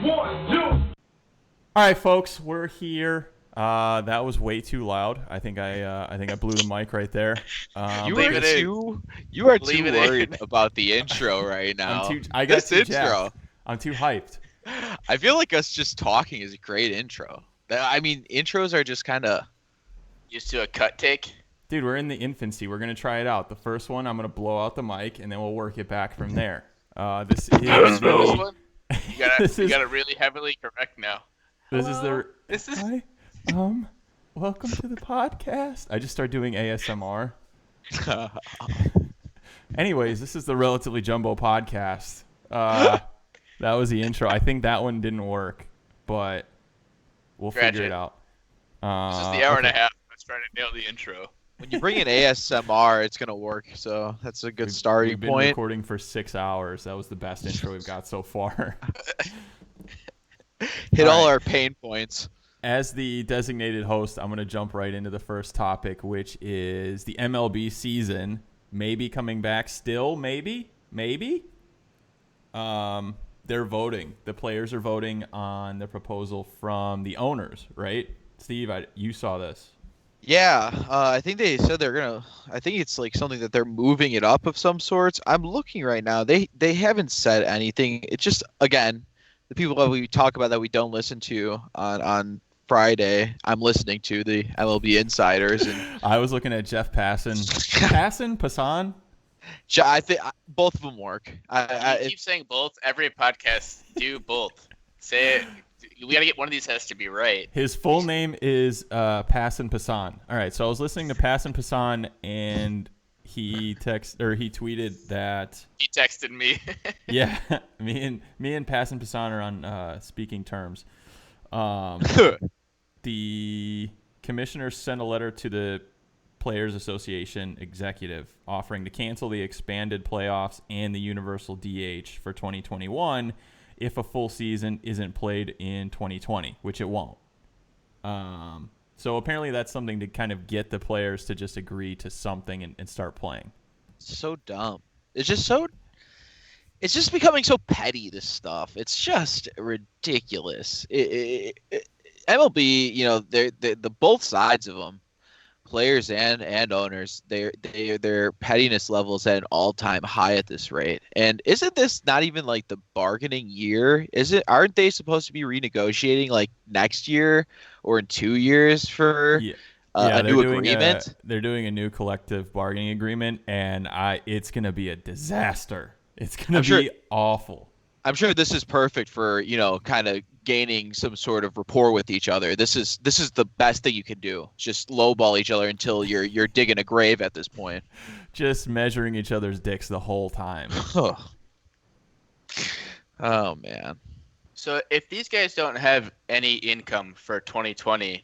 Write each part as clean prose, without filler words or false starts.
All right, folks, we're here. That was way too loud. I think I blew the mic right there. You are too worried about the intro right now. I got too intro. jacked. I'm too hyped. I feel like us just talking is a great intro. I mean, intros are just kind of used to a cut take. Dude, we're in the infancy. We're gonna try it out. The first one, I'm gonna blow out the mic, and then we'll work it back from there. This is this one. You gotta really heavily correct now. Hi. Welcome to the podcast. I just started doing ASMR. Anyways, this is the Relatively Jumbo podcast. That was the intro. I think that one didn't work, but we'll figure it out. This is the hour and a half. I was trying to nail the intro. When you bring in ASMR, it's gonna work. So that's a good starting we've been point. Recording for 6 hours. That was the best intro we've got so far. Hit all our pain points. As the designated host, I'm going to jump right into the first topic, which is the MLB season maybe coming back still, maybe. They're voting. The players are voting on the proposal from the owners, right? Steve, you saw this. Yeah, I think they said they're going to – I think it's like something that they're moving it up of some sorts. I'm looking right now. They haven't said anything. It's just, again, the people that we talk about that we don't listen to on Friday, I'm listening to the MLB insiders. And I was looking at Jeff Passan. Passan? I think both of them work. You keep saying both. Every podcast do both. Say it. We got to get one of these has to be right. His full name is Passan. All right, so I was listening to Passan, and he tweeted that he texted me. Yeah, me and Passan are on speaking terms. The commissioners sent a letter to the Players Association executive offering to cancel the expanded playoffs and the universal DH for 2021 if a full season isn't played in 2020, which it won't. So apparently that's something to kind of get the players to just agree to something and start playing. So dumb. It's just becoming so petty, this stuff. It's just ridiculous. MLB, you know, the both sides of them, players and owners, their pettiness levels at an all-time high at this rate. And isn't this not even like the bargaining year? Aren't they supposed to be renegotiating like next year or in 2 years for a new agreement? They're doing a new collective bargaining agreement, and it's going to be a disaster. It's going to be awful. I'm sure this is perfect for, you know, kind of gaining some sort of rapport with each other. This is the best thing you can do. Just lowball each other until you're digging a grave at this point. Just measuring each other's dicks the whole time. Oh man. So if these guys don't have any income for 2020,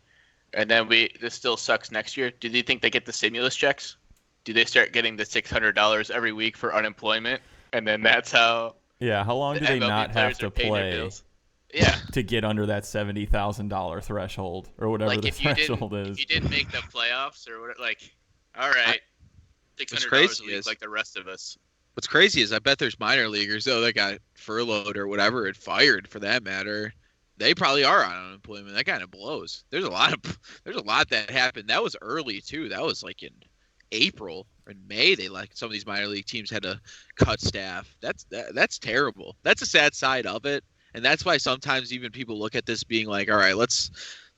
and then this still sucks next year, do you think they get the stimulus checks? Do they start getting the $600 every week for unemployment? And then that's how. Yeah, how long do they not have to play? Yeah. To get under that $70,000 threshold or whatever the threshold is. If you didn't make the playoffs or what, like, all right, $600 a week like the rest of us. What's crazy is I bet there's minor leaguers that got furloughed or whatever and fired for that matter. They probably are on unemployment. That kind of blows. There's a lot that happened. That was early too. That was like in April or May. Some of these minor league teams had to cut staff. That's terrible. That's a sad side of it. And that's why sometimes even people look at this being like, all right, let's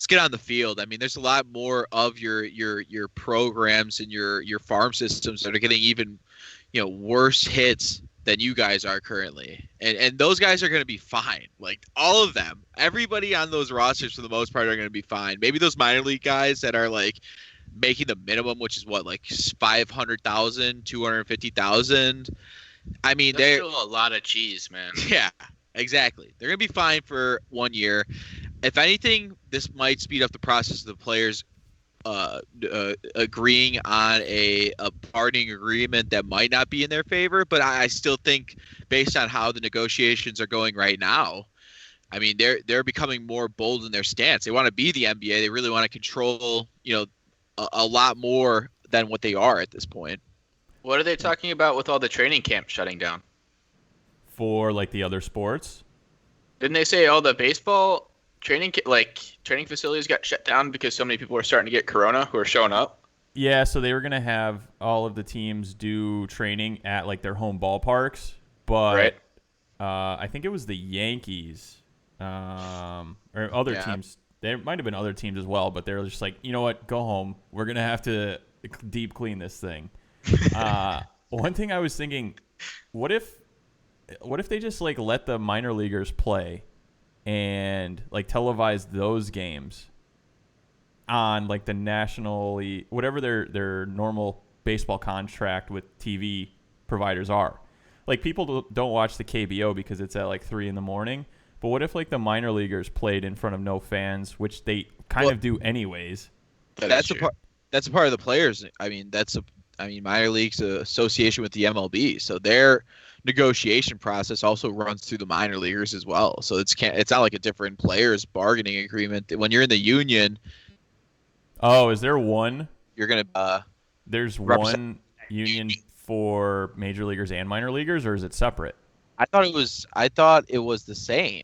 get on the field. I mean, there's a lot more of your programs and your farm systems that are getting even, you know, worse hits than you guys are currently. And those guys are going to be fine. Like all of them, everybody on those rosters for the most part are going to be fine. Maybe those minor league guys that are like making the minimum, which is what, like 500,000, 250,000. I mean, they're still a lot of cheese, man. Yeah. Exactly. They're going to be fine for 1 year. If anything, this might speed up the process of the players agreeing on a bargaining agreement that might not be in their favor. But I still think, based on how the negotiations are going right now, I mean, they're becoming more bold in their stance. They want to be the NBA. They really want to control, you know, a lot more than what they are at this point. What are they talking about with all the training camps shutting down? For like the other sports? Didn't they say all the baseball training facilities got shut down because so many people were starting to get corona who are showing up? Yeah, so they were gonna have all of the teams do training at like their home ballparks, but Right. I think it was the Yankees or other Yeah. teams. There might have been other teams as well, but they were just like, you know what, go home. We're gonna have to deep clean this thing. One thing I was thinking, what if they just like let the minor leaguers play and like televise those games on like the nationally whatever their normal baseball contract with TV providers are. Like people don't watch the KBO because it's at like 3 a.m. But what if like the minor leaguers played in front of no fans, which they kind of do anyways? That's a part. That's a part of the players. I mean, minor leagues association with the MLB, so their negotiation process also runs through the minor leaguers as well. So it's not like a different players bargaining agreement. When you're in the union, Oh, is there one? you're gonna There's represent. one union for major leaguers and minor leaguers, or is it separate? I thought it was the same.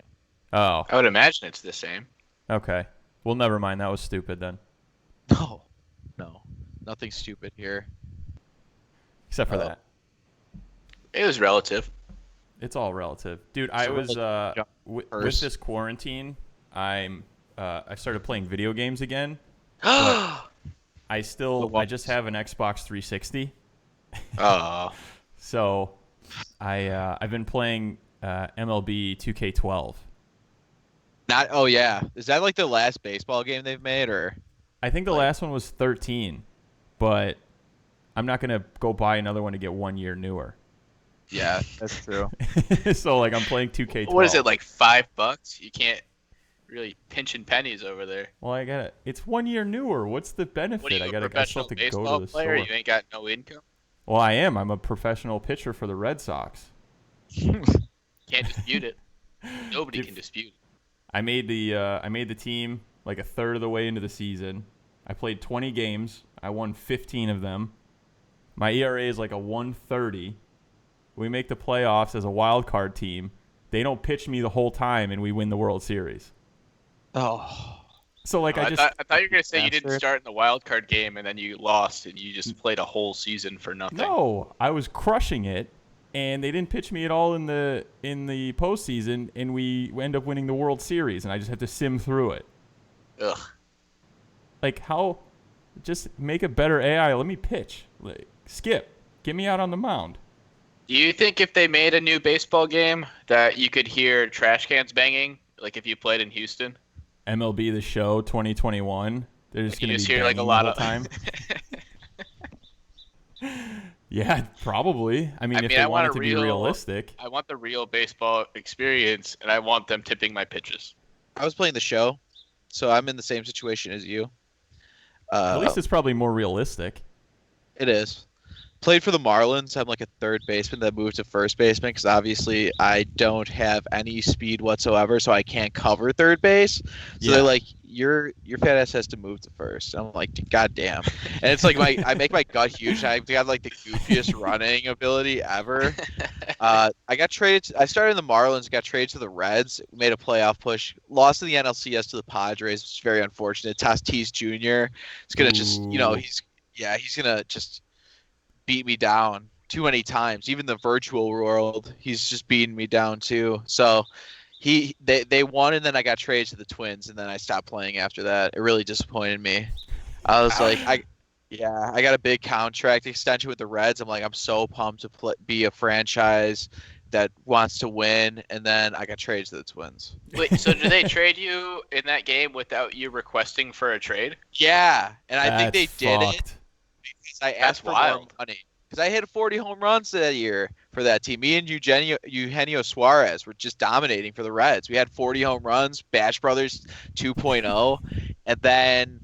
Oh, I would imagine it's the same. okay. Well, never mind. That was stupid then. No, no, nothing stupid here. Except for Oh. that. It was relative. It's all relative, dude. I So, was like, with first. this quarantine. I started playing video games again. Oh, I just have an Xbox 360, so I've been playing MLB 2K12. Oh yeah, is that like the last baseball game they've made, or I think the last one was 13, but I'm not gonna go buy another one to get 1 year newer. yeah, that's true. So like I'm playing 2K12. what is it, like $5? You can't really pinching pennies over there. Well, it's 1 year newer. What's the benefit? What are you, I a still professional have to go baseball to the player? store. You ain't got no income? Well, I am. I'm a professional pitcher for the Red Sox. Can't dispute it. Nobody Dude, can dispute it. I made the team like a third of the way into the season. I played 20 games. I won 15 of them. My ERA is like a 130. We make the playoffs as a wild card team. They don't pitch me the whole time, and we win the World Series. Oh, So like I thought you were gonna say you didn't Bastard. start in the wild card game and then you lost and you just played a whole season for nothing. no, I was crushing it, and they didn't pitch me at all in the postseason, and we end up winning the World Series, and I just have to sim through it. Ugh. Like how? Just make a better AI. Let me pitch. Like, skip. Get me out on the mound. Do you think if they made a new baseball game that you could hear trash cans banging, like if you played in Houston? MLB The Show 2021. They're just You gonna just be hear like a banging lot the of whole time. Yeah, probably. I mean, if they I want want it to be realistic. I want the real baseball experience, and I want them tipping my pitches. I was playing the show, so I'm in the same situation as you. At least it's probably more realistic. It is. Played for the Marlins. I'm like a third baseman that moved to first baseman because obviously I don't have any speed whatsoever, so I can't cover third base. So Yeah. they're like, your fat ass has to move to first. I'm like, God damn. And it's like I make my gut huge. I got like the goofiest running ability ever. I got traded. I started in the Marlins, got traded to the Reds, made a playoff push, lost in the NLCS to the Padres, which is very unfortunate. Tatis Jr. is gonna just, Ooh. he's gonna just beat me down too many times. Even the virtual world, he's just beating me down too. So they won, and then I got traded to the Twins, and then I stopped playing after that. It really disappointed me. I was like, I got a big contract extension with the Reds. I'm like, I'm so pumped to be a franchise that wants to win, and then I got traded to the Twins. Wait, so did they trade you in that game without you requesting for a trade? Yeah, and I think they That's did it fucked. because I That's asked for more wild. money. Because I hit 40 home runs that year for that team. Me and Eugenio Suarez were just dominating for the Reds. We had 40 home runs, Bash Brothers 2.0, and then,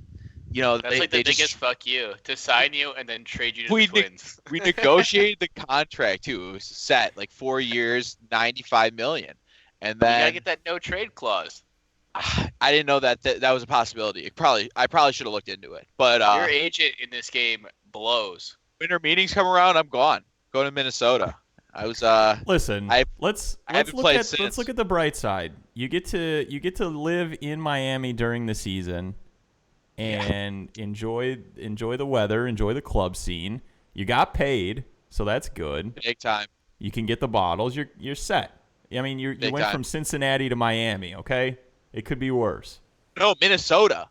That's like the biggest fuck you to sign you and then trade you to We the Twins. we negotiated the contract too. It was set like 4 years, 95 million, and You then gotta get that no trade clause. I didn't know that was a possibility. I probably should have looked into it. But Your agent in this game blows. winter meetings come around, I'm gone. Going to Minnesota. I was Listen, I let's haven't look played at since. let's look at the bright side. You get to live in Miami during the season and enjoy the weather, enjoy the club scene. You got paid, so that's good. big time. You can get the bottles. You're set. I mean, you Big went time. from Cincinnati to Miami. Okay, it could be worse. No, Minnesota.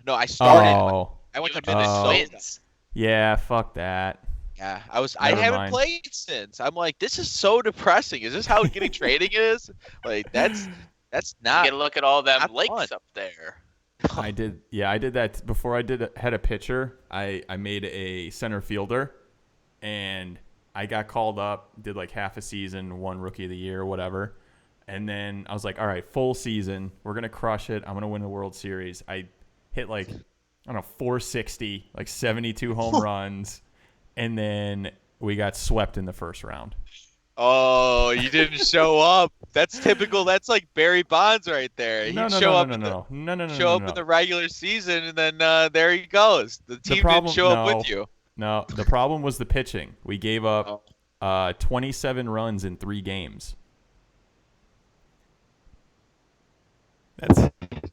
No, I started. Oh, I went to You were the Minnesota. Twins. yeah. Fuck that. Yeah, I Never haven't mind. played since. I'm like, this is so depressing. Is this how getting trading is? Like that's You not. get a look at all them not lakes fun. up there. I did. Yeah, I did that before. Had a pitcher. I made a center fielder, and I got called up. Did like half a season, won Rookie of the Year, whatever. And then I was like, all right, full season. We're gonna crush it. I'm gonna win the World Series. I hit like, I don't know, 460, like 72 home runs, and then we got swept in the first round. Oh, you didn't show up. That's typical. That's like Barry Bonds right there. He'd show up in the regular season, and then there he goes. The team didn't show up with you. No, the problem was the pitching. We gave up 27 runs in 3 games.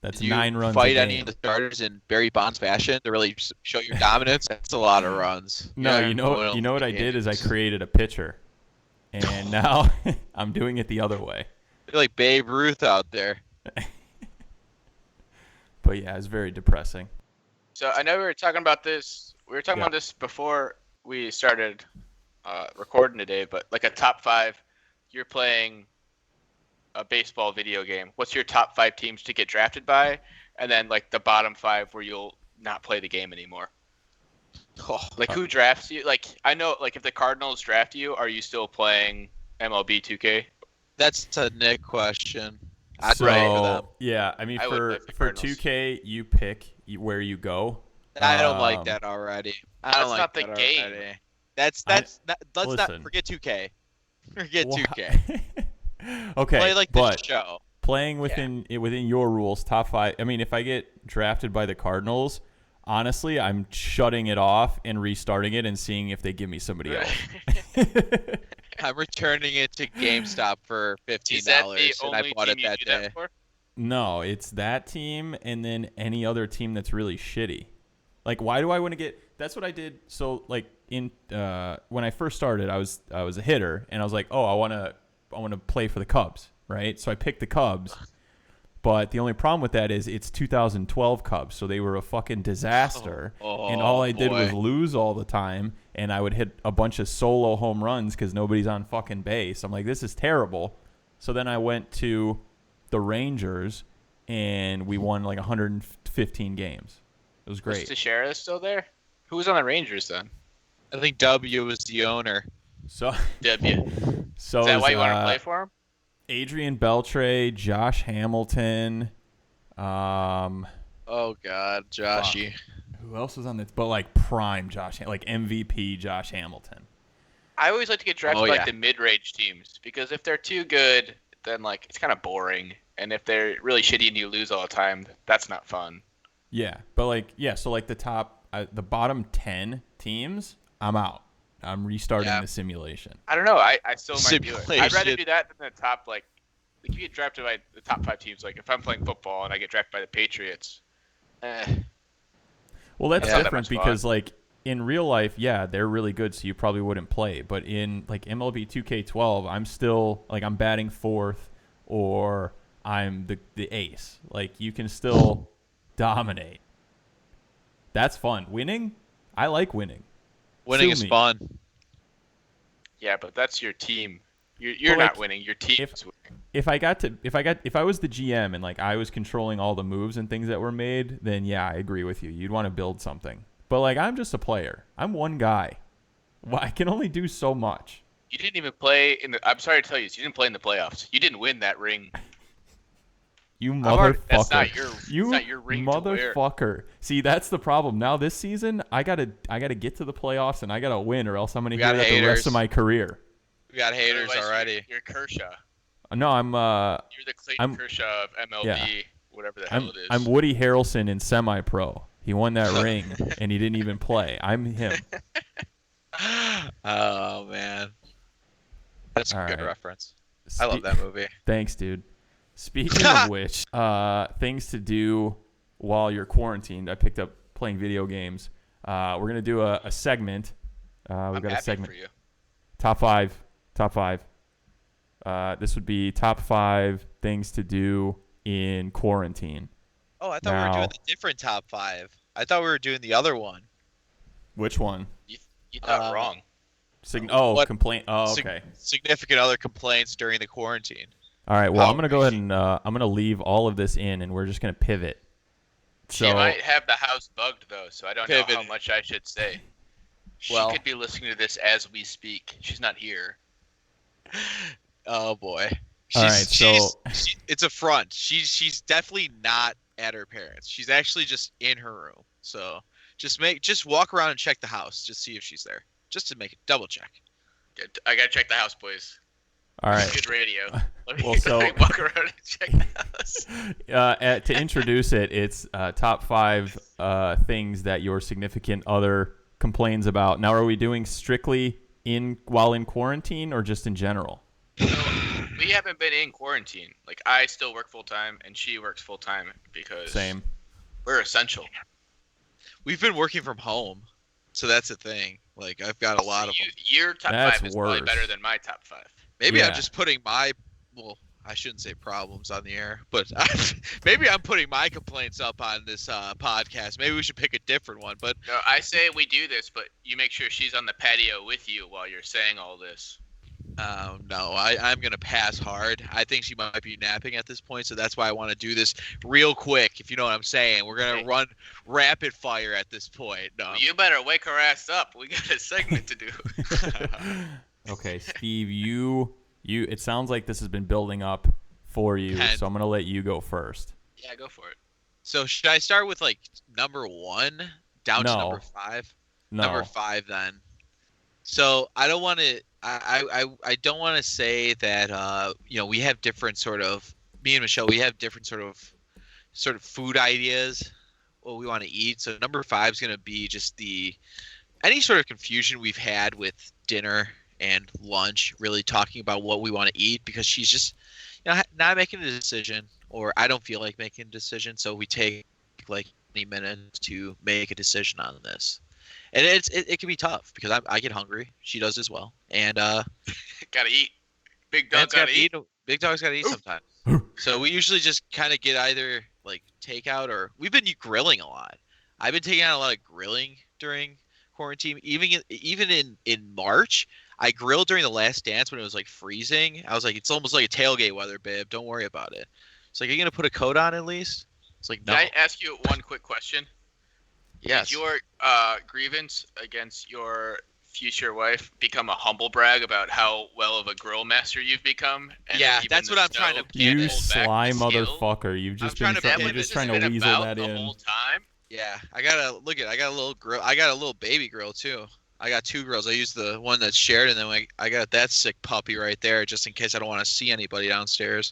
That's Did you 9 runs. fight a any game. of the starters in Barry Bonds fashion to really show your dominance? That's a lot of runs. No, Yeah, you know what I did is I created a pitcher, and now I'm doing it the other way. You're like Babe Ruth out there. But yeah, it's very depressing. So I know we were talking about this. We were talking Yeah. about this before we started recording today. But like a top 5, you're playing a baseball video game. What's your top 5 teams to get drafted by? And then like the bottom 5 where you'll not play the game anymore. Like who drafts you? Like I know, like if the Cardinals draft you, are you still playing MLB 2K? That's a Nick question. I'd play for them. Yeah, I mean I would for play for for Cardinals. 2K, you pick where you go. I don't like Um, that already. I That's don't like not the that game. already. Let's listen. not forget 2K. Forget Wha- 2K. Okay, Play like but the show. playing within your rules, top 5. I mean, if I get drafted by the Cardinals, honestly, I'm shutting it off and restarting it and seeing if they give me somebody else. I'm returning it to GameStop for $15, Is that the and I only bought team it you that do day. that for? No, it's that team and then any other team that's really shitty. Like, why do I want to get? That's what I did. So, like in when I first started, I was a hitter, and I was like, oh, I want to play for the Cubs, right? So I picked the Cubs, but the only problem with that is it's 2012 Cubs, so they were a fucking disaster, and all I did was boy. lose all the time, and I would hit a bunch of solo home runs because nobody's on fucking base. I'm like, this is terrible. So then I went to the Rangers, and we won like 115 games. It was great. Was Teixeira still there? Who was on the Rangers then? I think W was the owner. So, W. so Is that it why you was, want to play for him? Adrian Beltre, Josh Hamilton. Oh God, Joshy. Who else was on this? But like prime Josh, like MVP Josh Hamilton. I always like to get drafted Oh, by yeah. like the mid-range teams because if they're too good, then like it's kind of boring, and if they're really shitty and you lose all the time, that's not fun. Yeah, but like so like the bottom 10 teams, I'm out. I'm restarting Yeah. the simulation. I don't know. I still might do it. I'd rather Simulation. do that than the top like you get drafted by the top 5 teams. Like if I'm playing football and I get drafted by the Patriots, Well, that's That's not that different much because like in real life, yeah, they're really good, so you probably wouldn't play. But in like MLB 2K12, I'm still like I'm batting 4th or I'm the ace. Like you can still dominate. That's fun. Winning, I like winning. Winning Sue is me. fun. yeah, but that's your team. You're But, like, not winning. Your team's winning. If I was the GM and like I was controlling all the moves and things that were made, then yeah, I agree with you. You'd want to build something. But like I'm just a player. I'm one guy. Well, I can only do so much. You didn't even play in the. I'm sorry to tell you, you didn't play in the playoffs. You didn't win that ring. You already- motherfucker. That's not your. You it's not your ring to wear. motherfucker. See, that's the problem. Now this season, I gotta get to the playoffs and I gotta win, or else I'm gonna We hear got that the rest haters. of my career. We got haters Otherwise, already. You're Kershaw. No, I'm You're the Clayton I'm- Kershaw of MLB, yeah. whatever the hell it is. I'm Woody Harrelson in semi-pro. He won that ring and he didn't even play. I'm him. Oh man. That's a All good right. reference. I love that movie. Thanks, dude. Speaking of which, things to do while you're quarantined. I picked up playing video games. We're gonna do a segment. We've I'm got a happy segment. for you. Top five. This would be top 5 things to do in quarantine. Oh, I thought we were doing Now, the different top 5. I thought we were doing the other one. which one? You thought wrong. What- Complaint. Oh, Sig- okay. Significant other complaints during the quarantine. All right. Well, How I'm gonna go ahead and I'm gonna leave all of this in, and we're just gonna pivot. She So might have the house bugged though, so I don't know how Pivot. much I should say. She Well- could be listening to this as we speak. She's not here. Oh boy. All right, so- It's a front. She's definitely not at her parents'. She's actually just in her room. So just walk around and check the house. Just see if she's there. Just to make it double check. I gotta check the house, boys. all right. Good radio. Let me, Well, so- let me walk around and check the house. To introduce it, it's top 5 things that your significant other complains about. Now, are we doing strictly while in quarantine or just in general? So, we haven't been in quarantine. Like I still work full time, and she works full time because Same. we're essential. We've been working from home. So that's the thing. Like I've got a lot of them. Your top That's 5 is probably worse. better than my top 5. Maybe Yeah. I'm just putting I shouldn't say problems on the air, but maybe I'm putting my complaints up on this podcast. Maybe we should pick a different one. But No, I say we do this, but you make sure she's on the patio with you while you're saying all this. no, I'm going to pass hard. I think she might be napping at this point, so that's why I want to do this real quick, if you know what I'm saying. We're going to run rapid fire at this point. No. You better wake her ass up. We got a segment to do. Okay, Steve, you. It sounds like this has been building up for you, so I'm gonna let you go first. Yeah, go for it. So should I start with like number 1 down to No. number 5? No. Number 5 then. So I don't want to. I don't want to say that we have different sort of, me and Michelle, we have different sort of food ideas, what we want to eat. So number 5 is going to be just any sort of confusion we've had with dinner and lunch, really talking about what we want to eat, because she's just not making a decision, or I don't feel like making a decision. So we take like 20 minutes to make a decision on this. And it can be tough because I get hungry. She does as well. And Gotta eat. Big dog man's gotta eat. Big dog's gotta eat sometimes. So we usually just kind of get either like takeout, or we've been grilling a lot. I've been taking out a lot of grilling during quarantine. Even in March, I grilled during the Last Dance when it was like freezing. I was like, it's almost like a tailgate weather, babe. Don't worry about it. It's like, are you gonna put a coat on at least? It's like, no. Can I ask you one quick question? Yes. Did your grievance against your future wife become a humble brag about how well of a grill master you've become? And Yeah, even that's the what I'm snow trying to- can't You hold back sly the skill? motherfucker! You've just trying been to you're pivot. just This trying has to been weasel about that the in. whole time. Yeah, I got a little grill. I got a little baby grill too. I got 2 grills. I use the one that's shared, and then I got that sick puppy right there, just in case I don't want to see anybody downstairs.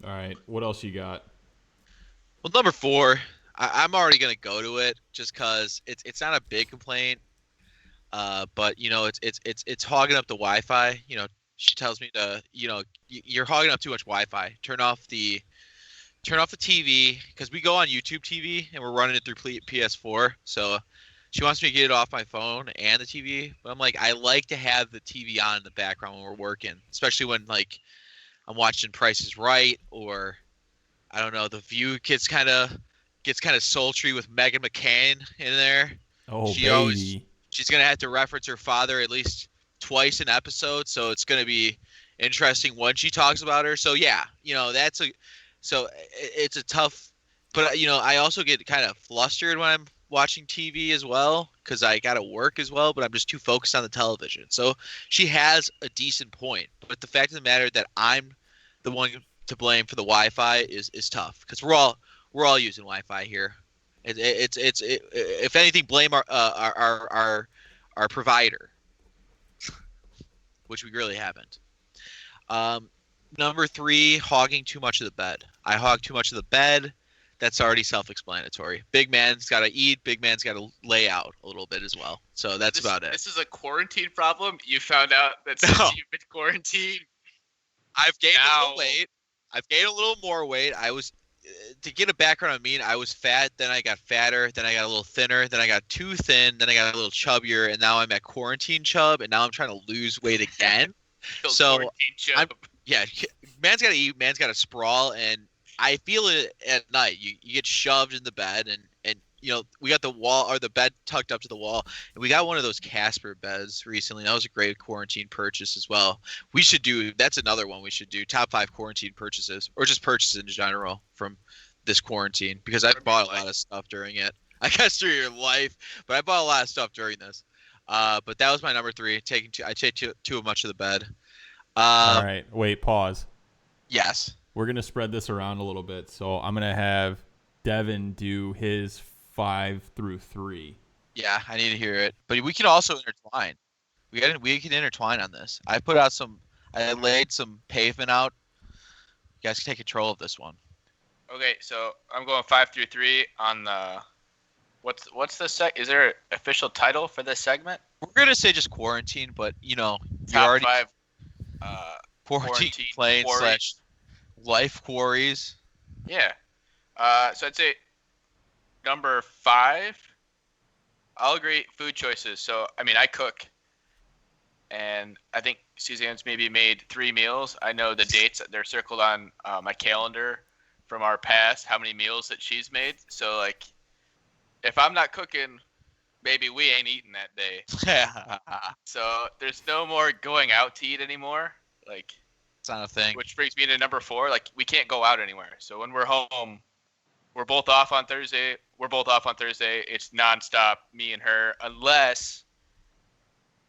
All right, what else you got? Well, number 4, I'm already gonna go to it just because it's not a big complaint, but it's hogging up the Wi-Fi. She tells me to you're hogging up too much Wi-Fi. Turn off the TV, because we go on YouTube TV and we're running it through PS4. So she wants me to get it off my phone and the TV, but I'm like, I like to have the TV on in the background when we're working, especially when like I'm watching Price is Right, or I don't know, The View gets kind of sultry with Megan McCain in there. Oh, She baby. always- She's gonna have to reference her father at least twice an episode, so it's gonna be interesting when she talks about her. So yeah, it's a tough, but I also get kind of flustered when I'm watching TV as well, because I gotta work as well, but I'm just too focused on the television. So she has a decent point, but the fact of the matter that I'm the one to blame for the Wi-Fi is tough, because we're all using Wi-Fi here. If anything, blame our provider, which we really haven't. Number 3, hogging too much of the bed. I hog too much of the bed. That's already self-explanatory. Big man's got to eat. Big man's got to lay out a little bit as well. So that's about it. This is a quarantine problem. You found out that No. since you've been quarantined. I've gained a Now- little weight. I've gained a little more weight. I was, to get a background on me, I was fat. Then I got fatter. Then I got a little thinner. Then I got too thin. Then I got a little chubbier. And now I'm at quarantine chub. And now I'm trying to lose weight again. So, quarantine chub. Yeah, man's got to eat. Man's got to sprawl. And I feel it at night. You get shoved in the bed, and you know, we got the wall or the bed tucked up to the wall, and we got one of those Casper beds recently. That was a great quarantine purchase as well. That's another one we should do. Top 5 quarantine purchases, or just purchases in general from this quarantine, because I bought a lot of stuff during it. I guess through your life, but I bought a lot of stuff during this. But that was my number 3. I take too much of the bed. All right, wait, pause. Yes. We're gonna spread this around a little bit, so I'm gonna have Devin do his 5 through 3. Yeah, I need to hear it. But we can also intertwine. We can intertwine on this. I laid some pavement out. You guys can take control of this one. Okay, so I'm going 5 through 3 on the. What's the Is there an official title for this segment? We're gonna say just quarantine, but you know, Top 5. Quarantine playing / life quarries. Yeah. So I'd say number 5. I'll agree. Food choices. So I mean, I cook, and I think Suzanne's maybe made 3 meals. I know the dates; they're circled on my calendar from our past. How many meals that she's made? So like, if I'm not cooking, maybe we ain't eating that day. So there's no more going out to eat anymore. Like, it's not a thing. Which brings me to number 4. Like, we can't go out anywhere. So when we're home, we're both off on Thursday. It's nonstop, me and her, unless,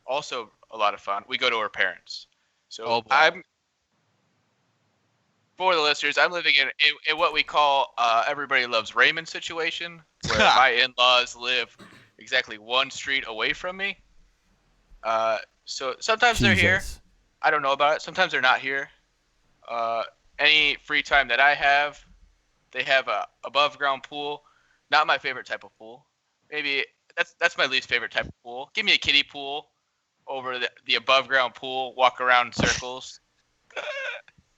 also a lot of fun, we go to her parents. So for the listeners, I'm living in what we call Everybody Loves Raymond situation, where my in-laws live exactly 1 street away from me. So sometimes they're here. I don't know about it. Sometimes they're not here. Any free time that I have, they have a above ground pool. Not my favorite type of pool. Maybe that's my least favorite type of pool. Give me a kiddie pool over the above ground pool. Walk around in circles.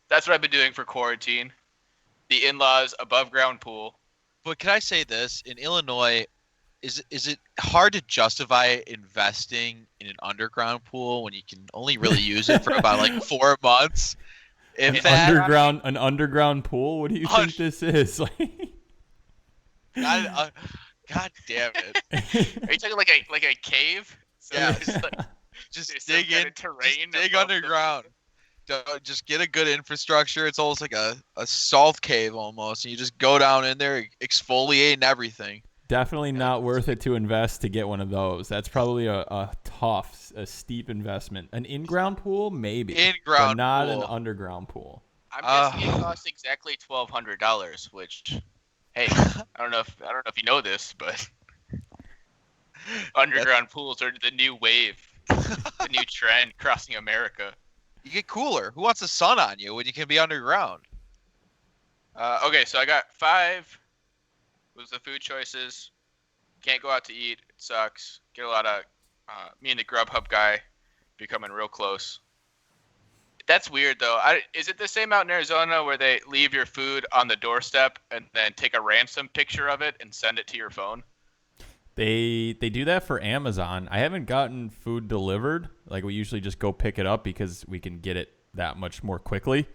That's what I've been doing for quarantine. The in-laws above ground pool. But can I say this? In Illinois, is it hard to justify investing in an underground pool when you can only really use it for about like 4 months? An underground pool? What do you think this is? God damn it! Are you talking like a cave? So yeah. Just dig in. Terrain. Dig underground. Just get a good infrastructure. It's almost like a salt cave almost, and you just go down in there, exfoliate and everything. Definitely not worth it to invest to get one of those. That's probably a steep investment. An in-ground pool, maybe. In-ground but not pool. An underground pool. I'm guessing it costs exactly $1,200, which, hey, I don't know if you know this, but underground pools are the new wave, the new trend crossing America. You get cooler. Who wants the sun on you when you can be underground? Okay, so I got 5. Was the food choices. Can't go out to eat. It sucks. Get a lot of me and the Grubhub guy becoming real close. That's weird though. Is it the same out in Arizona where they leave your food on the doorstep and then take a ransom picture of it and send it to your phone? They do that for Amazon. I haven't gotten food delivered. Like, we usually just go pick it up because we can get it that much more quickly.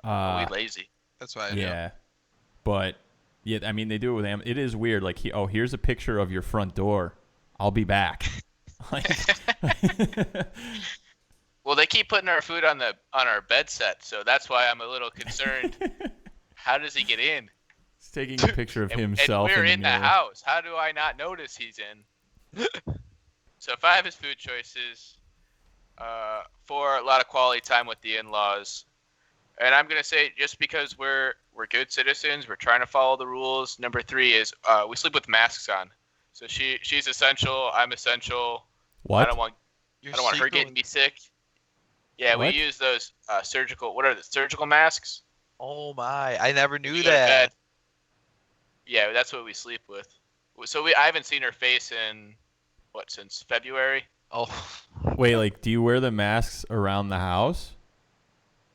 We lazy. That's why I do. Yeah. But yeah, I mean, they do it with Amazon. It is weird. Like, here's a picture of your front door. I'll be back. Well, they keep putting our food on our bed set, so that's why I'm a little concerned. How does he get in? He's taking a picture of himself. And we're in the house. How do I not notice he's in? So 5 is food choices. 4, a lot of quality time with the in-laws. And I'm gonna say, just because we're good citizens, we're trying to follow the rules. Number 3 is we sleep with masks on. So she's essential. I'm essential. What? I don't want her getting me sick. Yeah, What? we use those surgical. What are the surgical masks? Oh my! I never knew You go to that. bed. Yeah, that's what we sleep with. So I haven't seen her face in since February. Oh, Wait, like, do you wear the masks around the house?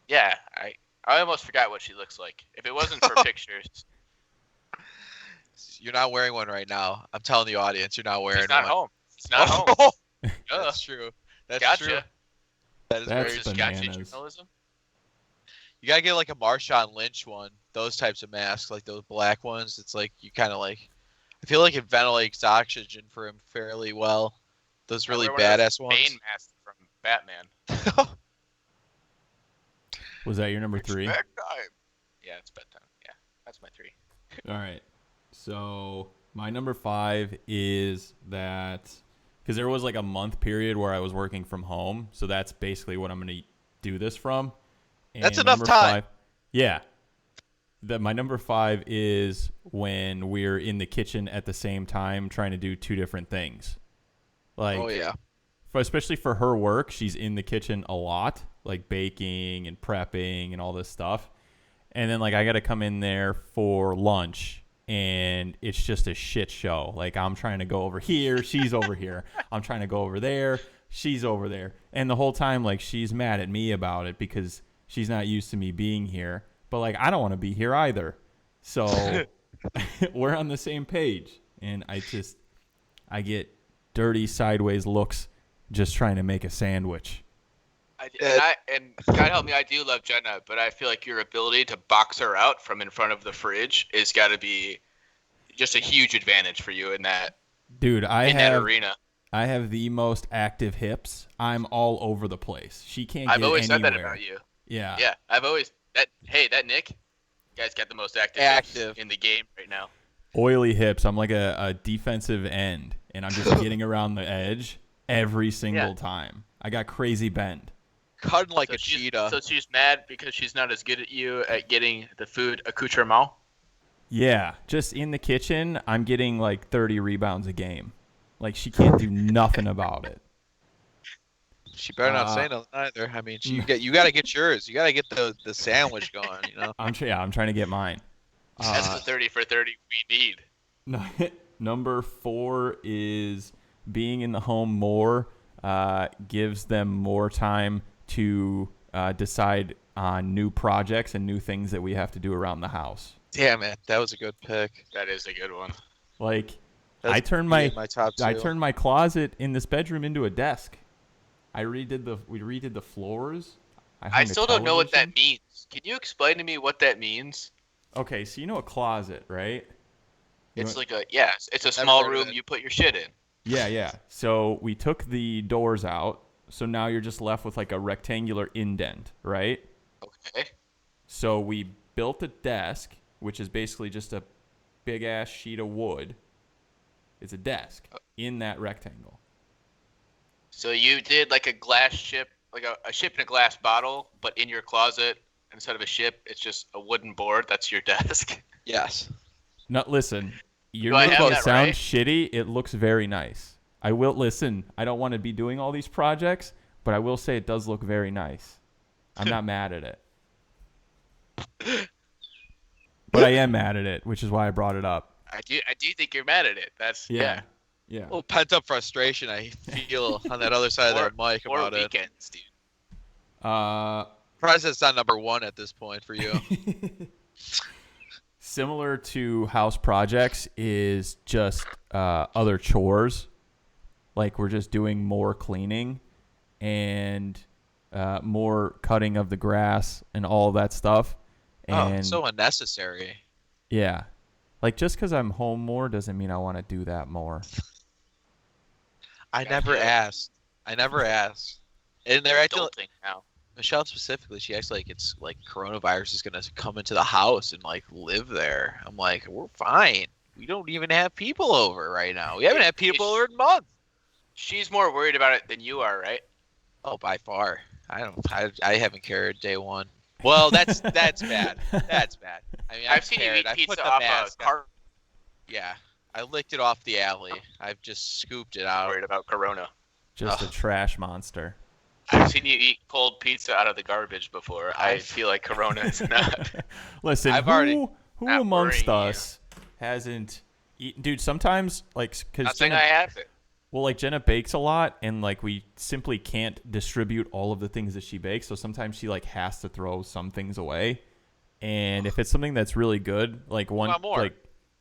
Yeah, I almost forgot what she looks like. If it wasn't for pictures, you're not wearing one right now. I'm telling the audience, you're not wearing she's not one. home. It's not home. Oh, Duh. that's true. That's Gotcha. true. That is That's very This is true. gotcha bananas. journalism. You gotta get like a Marshawn Lynch one. Those types of masks, like those black ones. It's like you kind of like. I feel like it ventilates oxygen for him fairly well. Those really I wear one of those badass ones. Bane mask from Batman. Was that your number 3? Bedtime. Yeah, it's bedtime. Yeah, that's my 3. All right. So my number 5 is that because there was like a month period where I was working from home, so that's basically what I'm going to do this from. And That's enough number time. 5, yeah. My number 5 is when we're in the kitchen at the same time trying to do 2 different things. Like, Oh yeah. especially for her work, she's in the kitchen a lot, like baking and prepping and all this stuff. And then like I got to come in there for lunch and it's just a shit show. Like I'm trying to go over here, she's over here. I'm trying to go over there, she's over there. And the whole time like she's mad at me about it because she's not used to me being here. But like I don't want to be here either. So we're on the same page and I get dirty sideways looks just trying to make a sandwich. And God help me, I do love Jenna, but I feel like your ability to box her out from in front of the fridge is got to be just a huge advantage for you in that Dude, that arena. I have the most active hips. I'm all over the place. She can't get I've always anywhere. said that about you. Yeah. Yeah, I've always that Nick guy's got the most active hips in the game right now. Oily hips. I'm like a defensive end, and I'm just getting around the edge every single time. I got crazy bend. Cutting like So a she's- cheetah. So she's mad because she's not as good at you at getting the food accoutrement. Yeah, just in the kitchen, I'm getting like 30 rebounds a game. Like she can't do nothing about it. She better not say nothing either. I mean, you got to get yours. You got to get the sandwich going. You know. I'm trying to get mine. That's the 30 for 30 we need. Number 4 is being in the home more gives them more time to decide on new projects and new things that we have to do around the house. Damn it, that was a good pick. That is a good one. Like That's I turned my top 2. I turned my closet in this bedroom into a desk. We redid the floors. I still don't know what that means. means. Can you explain to me what that means? Okay, so you know a closet, right? It's know- like it's a small heard of room it. you put your shit in. Yeah. So we took the doors out. So now you're just left with like a rectangular indent, right? Okay. So we built a desk, which is basically just a big ass sheet of wood. It's a desk in that rectangle. So you did like a glass ship, like a ship in a glass bottle, but in your closet instead of a ship, it's just a wooden board. That's your desk. Yes. No, listen. You're Do I making have it that sound right? shitty. It looks very nice. I will listen. I don't want to be doing all these projects, but I will say it does look very nice. I'm not mad at it. But I am mad at it, which is why I brought it up. I do think you're mad at it. That's Yeah. A little pent up frustration I feel on that other side of that mic Or about it. weekends, dude. Surprised that's not number 1 at this point for you. Similar to house projects is just other chores. Like we're just doing more cleaning and more cutting of the grass and all that stuff. And so unnecessary. yeah, like just because I'm home more doesn't mean I want to do that more. I never asked. And they're acting Adulting now. Michelle specifically, she acts like it's like coronavirus is gonna come into the house and like live there. I'm like, we're fine. We don't even have people over right now. We haven't had people over in months. She's more worried about it than you are, right? Oh, by far. I haven't cared day one. Well, that's bad. That's bad. I mean, I've seen you cared. eat I put pizza the off a mask on. cart. Yeah, I licked it off the alley. I've just scooped it out. Worried about Corona. Just a trash monster. I've seen you eat cold pizza out of the garbage before. I feel like Corona is not. Listen, I've who already- who not amongst worrying you. us hasn't eaten. Dude, sometimes, like, because Not saying I haven't. well, like, Jenna bakes a lot, and, like, we simply can't distribute all of the things that she bakes, so sometimes she, like, has to throw some things away. And if it's something that's really good, like, one, Want more? like,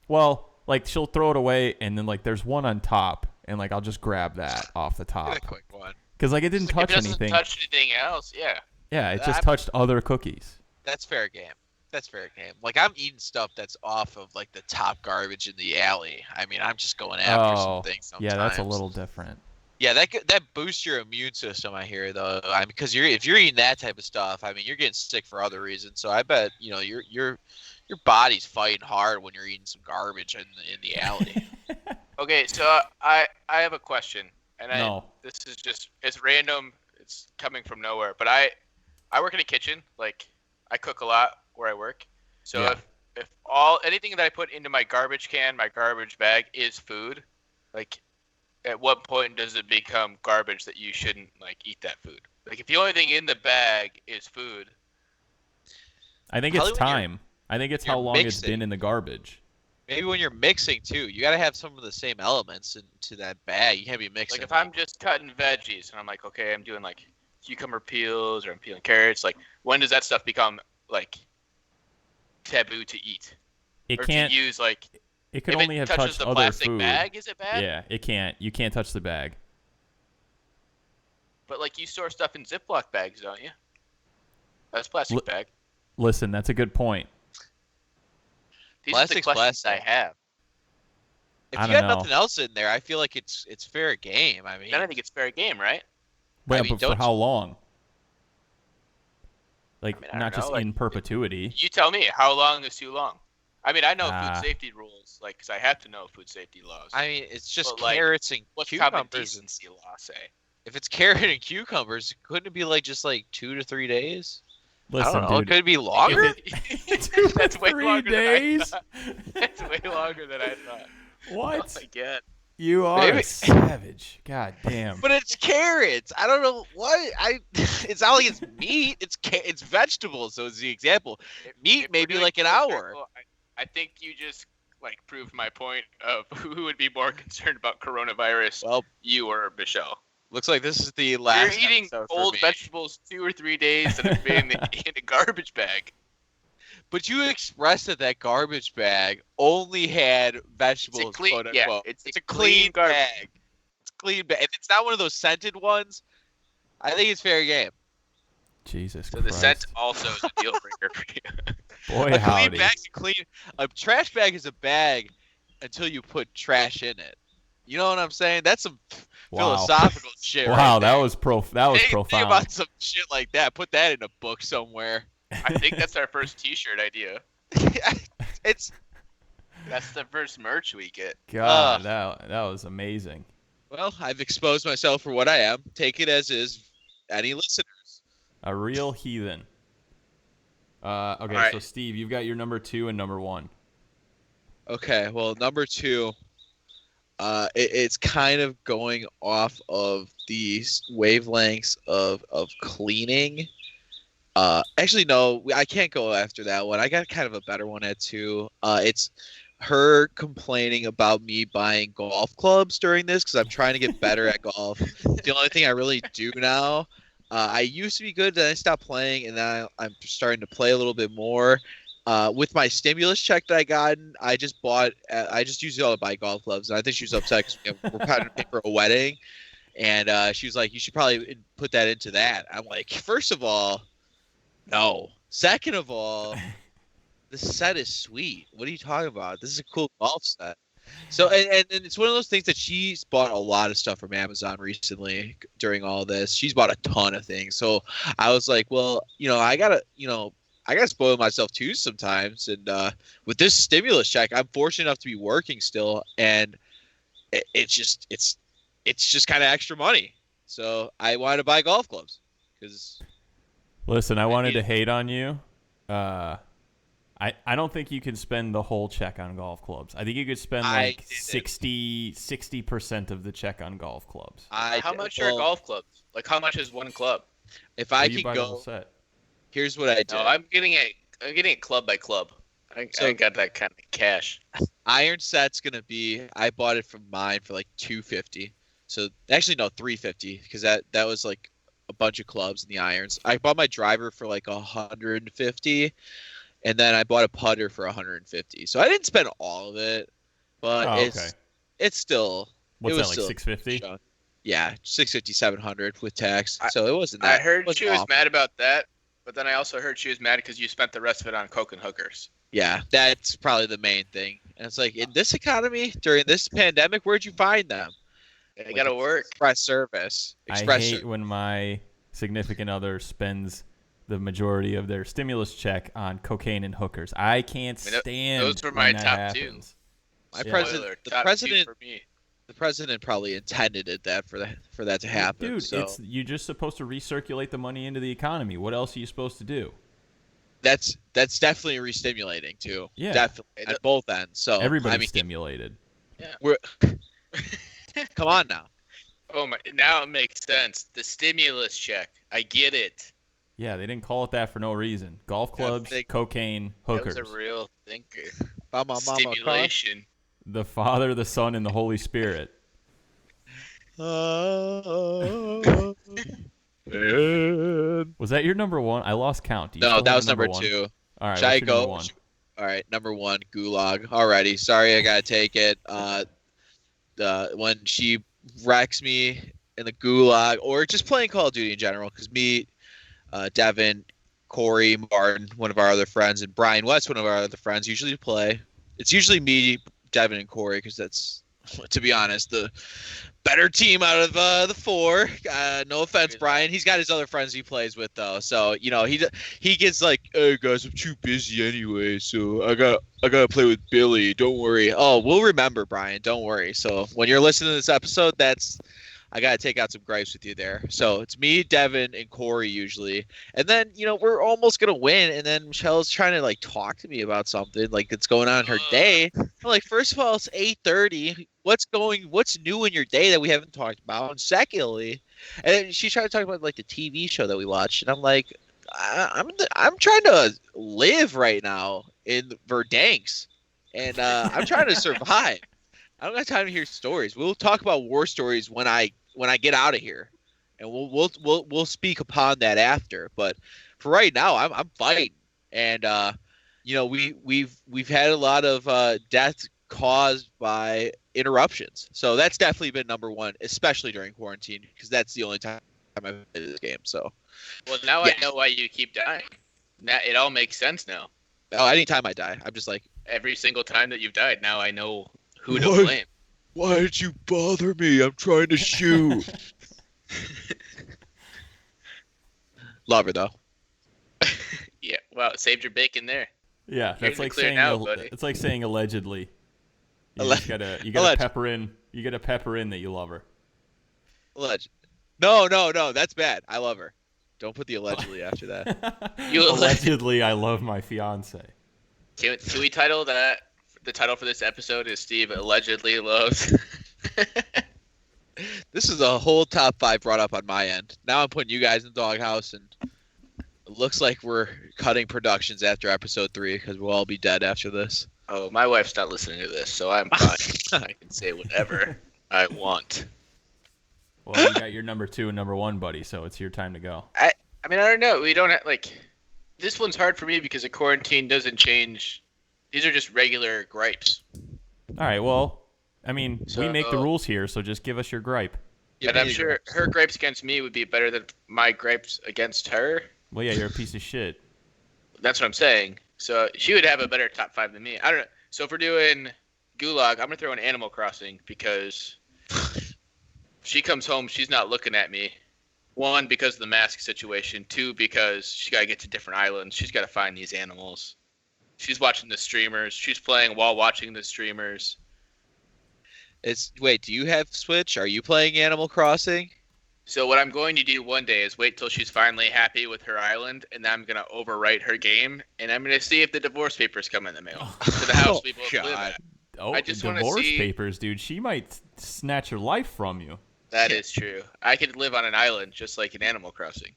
well, like, she'll throw it away, and then, like, there's one on top, and, like, I'll just grab that off the top. Get a quick one. Because, like, it didn't If touch it doesn't anything. touch anything else, yeah. Yeah, it just touched other cookies. That's fair game. That's fair game. Like, I'm eating stuff that's off of, like, the top garbage in the alley. I mean, I'm just going after some things sometimes. Yeah, that's a little different. Yeah, that boosts your immune system, I hear, though. I mean, because if you're eating that type of stuff, I mean, you're getting sick for other reasons. So I bet, you know, your body's fighting hard when you're eating some garbage in the alley. Okay, so I have a question, and No. this is just it's random. It's coming from nowhere, but I work in a kitchen. Like, I cook a lot where I work. So Yeah. if anything that I put into my garbage can, my garbage bag is food, like, at what point does it become garbage that you shouldn't, like, eat that food? Like, if the only thing in the bag is food. I think Probably it's when you're- time. I think it's you're how long it's mixing. been in the garbage. Maybe when you're mixing, too, you got to have some of the same elements into that bag. You can't be mixing. Like, if I'm just cutting veggies and I'm like, okay, I'm doing, like, cucumber peels or I'm peeling carrots, like, when does that stuff become, like, taboo to eat? It Or can't. to use, like, It could if only it have touches touched the other plastic food. bag, is it bad? Yeah, it can't. You can't touch the bag. But, like, you store stuff in Ziploc bags, don't you? That's plastic bag. Listen, that's a good point. These are the Plastic's questions I plastic. have. If I you don't got know. nothing else in there, I feel like it's fair game. I mean, Then I think it's fair game, right? Yeah, mean, but for don't- how long? Like, I mean, I not don't just know, like- in perpetuity. You tell me, how long is too long? I mean, I know Ah. food safety rules, like, because I have to know food safety laws. I mean, it's just But, like, carrots and What's common cucumbers. decency law say? If it's carrot and cucumbers, couldn't it be like just like 2 to 3 days? Listen, I don't know. dude. Could it be longer? That's way 3 longer days? than I thought. That's way longer than I thought. What? Oh my god. You are Maybe- a savage. God damn. But it's carrots. I don't know what I. It's not like it's meat. It's vegetables. So it's the example. Meat If we're maybe doing like an full hour. circle, I think you just, like, proved my point of who would be more concerned about coronavirus, Well, you or Michelle. looks like this is the last. You're eating episode for old me. vegetables 2 or 3 days that have been in a garbage bag. But you expressed that garbage bag only had vegetables. clean- quote yeah, unquote. it's It's a a clean clean garbage. bag. It's a clean bag. If it's not one of those scented ones, I think it's fair game. Jesus So the Christ. scent also is a deal breaker for you. Boy, A howdy. clean bag's a clean. A trash bag is a bag until you put trash in it. You know what I'm saying? That's some Wow. philosophical shit. Wow, right that there. was think Think about some shit like that. Put that in a book somewhere. I think that's our first T-shirt idea. It's That's the first merch we get. God, that was amazing. well, I've exposed myself for what I am. Take it as is. Any listeners? A real heathen. Okay, Alright. so Steve, you've got your number 2 and number 1. Okay, well, number 2, it's kind of going off of these wavelengths of cleaning. Actually, no, I can't go after that one. I got kind of a better one at 2. It's her complaining about me buying golf clubs during this because I'm trying to get better at golf. It's the only thing I really do now. I used to be good, then I stopped playing, and now I'm starting to play a little bit more. With my stimulus check that I gotten, I just used it all to buy golf clubs, and I think she was upset because we're trying to pay for a wedding, and she was like, "You should probably put that into that." I'm like, first of all, no. Second of all, this set is sweet. What are you talking about? This is a cool golf set. So and it's one of those things that she's bought a lot of stuff from Amazon recently during all this. She's bought a ton of things. So I was like, well, I gotta spoil myself too sometimes. And with this stimulus check, I'm fortunate enough to be working still, and it's just kind of extra money. So I wanted to buy golf clubs because Listen, I wanted need to it. hate on you. I don't think you can spend the whole check on golf clubs. I think you could spend I like didn't. 60% of the check on golf clubs. How much are golf clubs? Like, how much is one club? If Or I you can buy the whole go, set. here's what I did. No, I'm getting it club by club. I So- ain't got that kind of cash. Iron set's gonna be. I bought it from mine for like $250. So actually no, $350 because that was like a bunch of clubs in the irons. I bought my driver for like $150, and then I bought a putter for $150. So I didn't spend all of it, but Oh, okay. it's still. What's it that, was like still a 650? chunk. Yeah, 650, 700 with tax. I- So it wasn't that. I heard wasn't she was awful. mad about that, but then I also heard she was mad because you spent the rest of it on coke and hookers. Yeah, that's probably the main thing. And it's like in this economy during this pandemic, where'd you find them? They gotta work. Express service. I Express hate service. when my significant other spends the majority of their stimulus check on cocaine and hookers. I can't I mean, stand those were when my that top two. happens. My Yeah. president, Spoiler, the top two president, for me. the president probably intended that for that to happen. Dude, so you're just supposed to recirculate the money into the economy. What else are you supposed to do? that's definitely re-stimulating too. Yeah. Definitely at both ends. So Everybody's I mean, stimulated. we're come on now. Oh my! Now it makes sense. The stimulus check. I get it. Yeah, they didn't call it that for no reason. Golf clubs, they- cocaine, hookers. That was a real thinker. Mama, Stimulation. The Father, the Son, and the Holy Spirit. Was that your number one? I lost count. Do you No, still that have was number one? two. All right, Should I what's your number go? one? All right, number one, Gulag. Alrighty, sorry, I gotta take it. When she wrecks me in the Gulag, or just playing Call of Duty in general, because me, Devin, Corey, Martin, one of our other friends, and Brian West, one of our other friends, usually play. It's usually me, Devin, and Corey, because that's, to be honest, the better team out of the four. No offense, Brian. He's got his other friends he plays with though, so he gets like, "Hey guys, I'm too busy anyway, so I gotta play with Billy. Don't worry. Oh, we'll remember, Brian. Don't worry." So when you're listening to this episode, I gotta take out some gripes with you there. So it's me, Devin, and Corey usually, and then we're almost gonna win, and then Michelle's trying to like talk to me about something like that's going on in her day. I'm like, first of all, it's 8:30. What's new in your day that we haven't talked about? And secondly, and then she's trying to talk about like the TV show that we watched, and I'm like, I'm trying to live right now in Verdansk, and I'm trying to survive. I don't got time to hear stories. We'll talk about war stories when I get out of here, and we'll speak upon that after. But for right now, I'm fighting, and we've had a lot of deaths caused by interruptions. So that's definitely been number one, especially during quarantine, because that's the only time I've played this game. So Well, now Yeah. I know why you keep dying. Now it all makes sense now. anytime I die, I'm just like, Every single time that you've died, now I know who to What? blame. why did you bother me? I'm trying to shoot. Love her though. Yeah, well, saved your bacon there. Yeah, You're that's in the like clear saying now, buddy. it's like saying allegedly. You Alle- just gotta Alleged. pepper in. You gotta pepper in that you love her. Alleged. No, that's bad. I love her. Don't put the allegedly after that. You Allegedly, I love my fiance. Can we title that? The title for this episode is Steve allegedly loves. This is a whole top 5 brought up on my end. Now I'm putting you guys in the doghouse, and it looks like we're cutting productions after episode 3 because we'll all be dead after this. Oh, my wife's not listening to this, so I'm fine. I can say whatever I want. Well, you got your number 2 and number 1, buddy. So it's your time to go. I mean, I don't know. We don't have, this one's hard for me because the quarantine doesn't change. These are just regular gripes. All right. Well, I mean, we So- make the rules here, so just give us your gripe. Give And me I'm the sure gripes. her gripes against me would be better than my gripes against her. Well, yeah, you're a piece of shit. That's what I'm saying. So she would have a better top 5 than me. I don't know. So if we're doing Gulag, I'm going to throw in Animal Crossing because she comes home, she's not looking at me. 1, because of the mask situation. 2, because she got to get to different islands. She's got to find these animals. She's watching the streamers. She's playing while watching the streamers. Wait, do you have Switch? Are you playing Animal Crossing? So what I'm going to do one day is wait till she's finally happy with her island, and then I'm going to overwrite her game, and I'm going to see if the divorce papers come in the mail to the house we both live God. at. Oh, I just wanna divorce see- papers, dude. She might snatch your life from you. That is true. I could live on an island just like in Animal Crossing.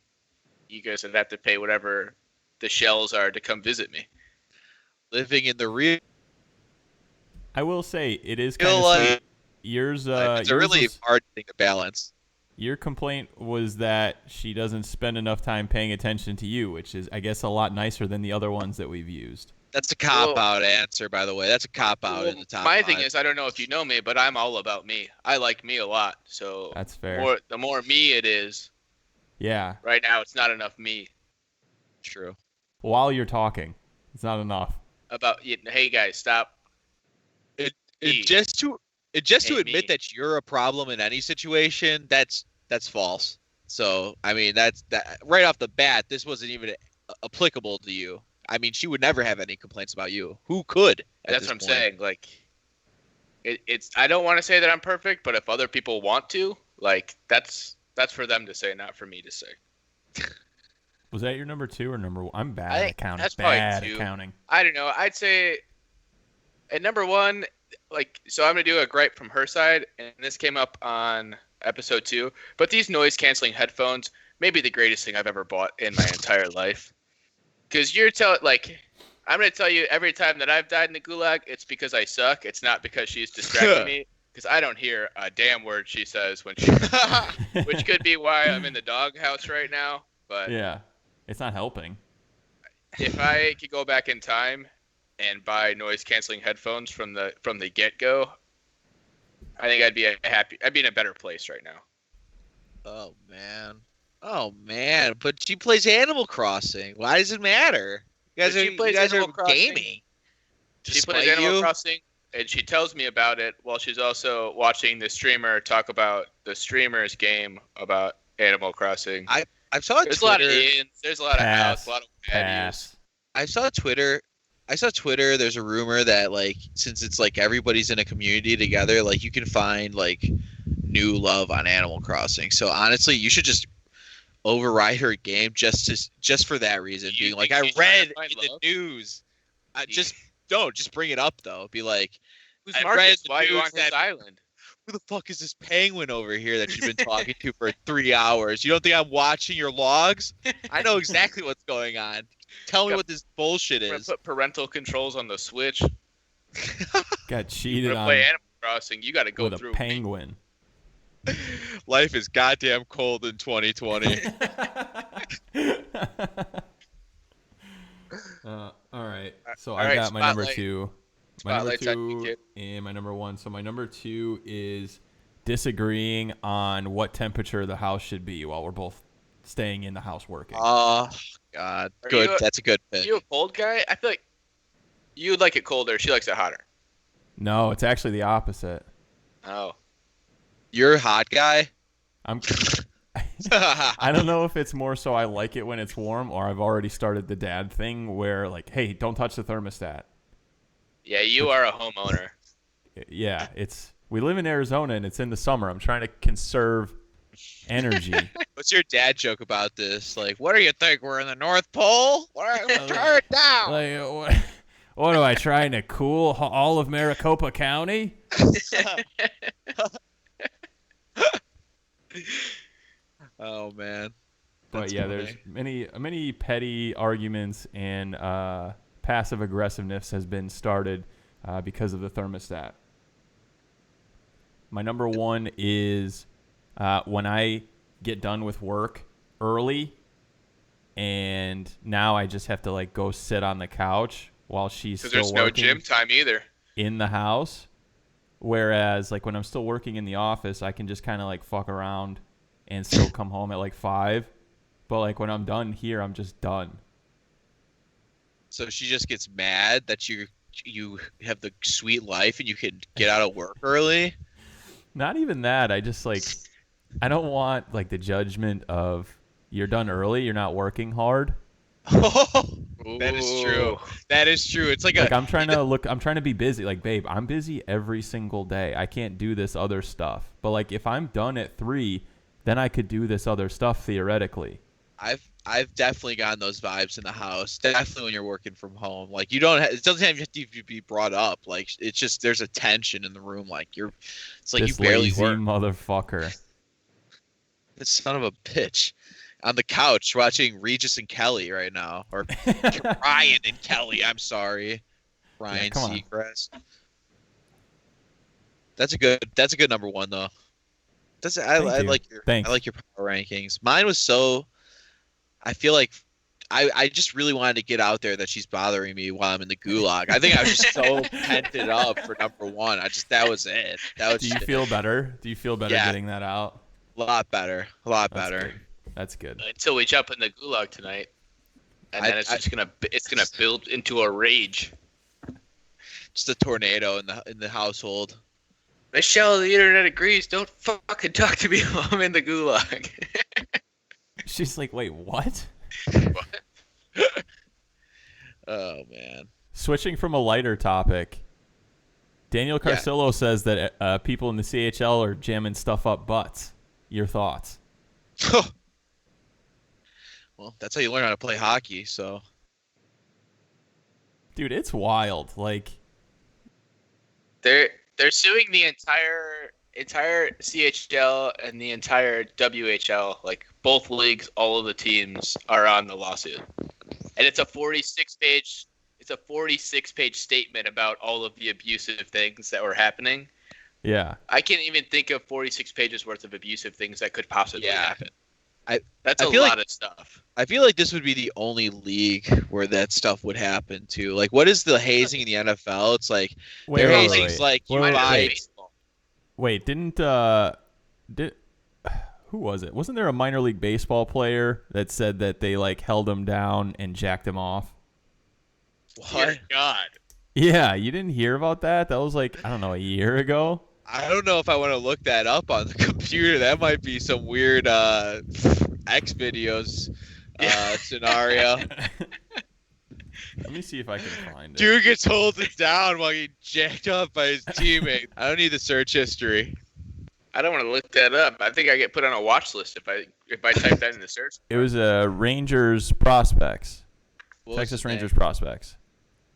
You guys would have to pay whatever the shells are to come visit me. living in the real I will say it is kind of sweet. life. Yours, It's a really hard thing to balance. your complaint was that she doesn't spend enough time paying attention to you, which is, I guess, a lot nicer than the other ones that we've used. That's a cop-out answer, by the way. That's a cop-out in the top My 5. thing is, I don't know if you know me, but I'm all about me. I like me a lot. So That's fair. the more me it is, Yeah. right now it's not enough me. True. While you're talking, it's not enough. Hey guys, stop. Me. Just to Hey, admit me. that you're a problem in any situation, that's false. So I mean, that right off the bat, this wasn't even applicable to you. I mean, she would never have any complaints about you. Who could? That's what I'm saying. Like, it's. I don't want to say that I'm perfect, but if other people want to, like, that's for them to say, not for me to say. Was that your number 2 or number 1? I'm bad I at think counting. that's probably Bad 2. at counting. I don't know. I'd say at number 1, like, so I'm gonna do a gripe from her side, and this came up on episode 2. But these noise canceling headphones may be the greatest thing I've ever bought in my entire life. Because I'm gonna tell you every time that I've died in the gulag, it's because I suck. It's not because she's distracting me. Because I don't hear a damn word she says when she, which could be why I'm in the doghouse right now. But Yeah. It's not helping. if I could go back in time and buy noise canceling headphones from the get go, I think I'd be in a better place right now. Oh man! But she plays Animal Crossing. Why does it matter? You guys But she are plays you guys Animal are Crossing. gaming. She Despite plays Animal you? Crossing, and she tells me about it while she's also watching the streamer talk about the streamer's game about Animal Crossing. I saw There's a lot of Twitter. ins, there's a lot of Pass. outs, a lot of abuse. Pass. I saw Twitter. There's a rumor that like since it's like everybody's in a community together, like you can find like new love on Animal Crossing. So honestly, you should just override her game just for that reason. You Being like, think I she's trying read to find in the love? news. Yeah. Just bring it up though. Be like, Who's I read Marcus? the Why are you news on his that- island? who the fuck is this penguin over here that you've been talking to for 3 hours? You don't think I'm watching your logs? I know exactly what's going on. Tell me what this bullshit We're gonna is. put parental controls on the Switch. Got We're cheated gonna on play Animal Crossing. You got to go with a through. penguin. Life is goddamn cold in 2020. All right. So All I right, got my number spotlight. 2. My number Spotlight's on you, 2 kid. and my number 1. So my number 2 is disagreeing on what temperature the house should be while we're both staying in the house working. Oh God, Are good. you a- That's a good pick. You a cold guy? I feel like you would like it colder. She likes it hotter. No, it's actually the opposite. Oh. You're a hot guy. I'm I don't know if it's more so I like it when it's warm or I've already started the dad thing where like, hey, don't touch the thermostat. Yeah, you are a homeowner. Yeah, we live in Arizona and it's in the summer. I'm trying to conserve energy. What's your dad joke about this? Like, what do you think? We're in the North Pole? Turn it down. Like, what am I trying to cool all of Maricopa County? Oh man. But That's yeah, funny. there's many petty arguments and passive aggressiveness has been started because of the thermostat. My number 1 is when I get done with work early, and now I just have to like go sit on the couch while she's Because still there's no working gym time either. in the house. Whereas like when I'm still working in the office, I can just kind of like fuck around and still come home at like 5. But like when I'm done here, I'm just done. So she just gets mad that you have the sweet life and you can get out of work early. Not even that. I just like I don't want like the judgment of you're done early, you're not working hard. That is true. That is true. It's like, Like I'm trying to be busy. Like, babe, I'm busy every single day. I can't do this other stuff. But like if I'm done at 3, then I could do this other stuff theoretically. I've definitely gotten those vibes in the house. Definitely when you're working from home. Like you don't it doesn't have to be brought up. Like it's just there's a tension in the room. Like it's like This you barely lazy work. motherfucker. This son of a bitch. On the couch watching Regis and Kelly right now. Or Ryan and Kelly, I'm sorry. Ryan come on. Seacrest. That's a good number one though. I Thank you. like your Thanks. I like your power rankings. Mine was so I feel like I just really wanted to get out there that she's bothering me while I'm in the gulag. I think I was just so pent it up for number one. That was it. That was Do you feel better? Do you feel better Yeah. getting that out? a lot better. A lot That's better. good. That's good. Until we jump in the gulag tonight, and then it's gonna build into a rage. Just a tornado in the household. Michelle, the internet agrees. Don't fucking talk to me while I'm in the gulag. She's like, wait, what? Oh man. Switching from a lighter topic, Daniel Carcillo says that people in the CHL are jamming stuff up butts. Your thoughts? Well, that's how you learn how to play hockey. So Dude, it's wild. Like, They're suing the entire CHL and the entire WHL. Like both leagues, all of the teams are on the lawsuit, and it's a 46-page statement about all of the abusive things that were happening. yeah. I can't even think of 46 pages worth of abusive things that could possibly happen. That's I a feel lot like- of stuff. I feel like this would be the only league where that stuff would happen too. Like, what is the hazing in the NFL? It's like Wait, their wait, hazing's wait. like you Wait, buy. wait. Baseball. Wait, did who was it? Wasn't there a minor league baseball player that said that they like held him down and jacked him off? Dear What? God. Yeah, you didn't hear about that? That was like, I don't know, a year ago. I don't know if I want to look that up on the computer. That might be some weird X videos scenario. Let me see if I can find it. Dude gets holds it down while he jacked up by his teammate. I don't need the search history. I don't want to look that up. I think I get put on a watch list if I type that in the search. It was Rangers prospects. What was Texas his name? Rangers prospects.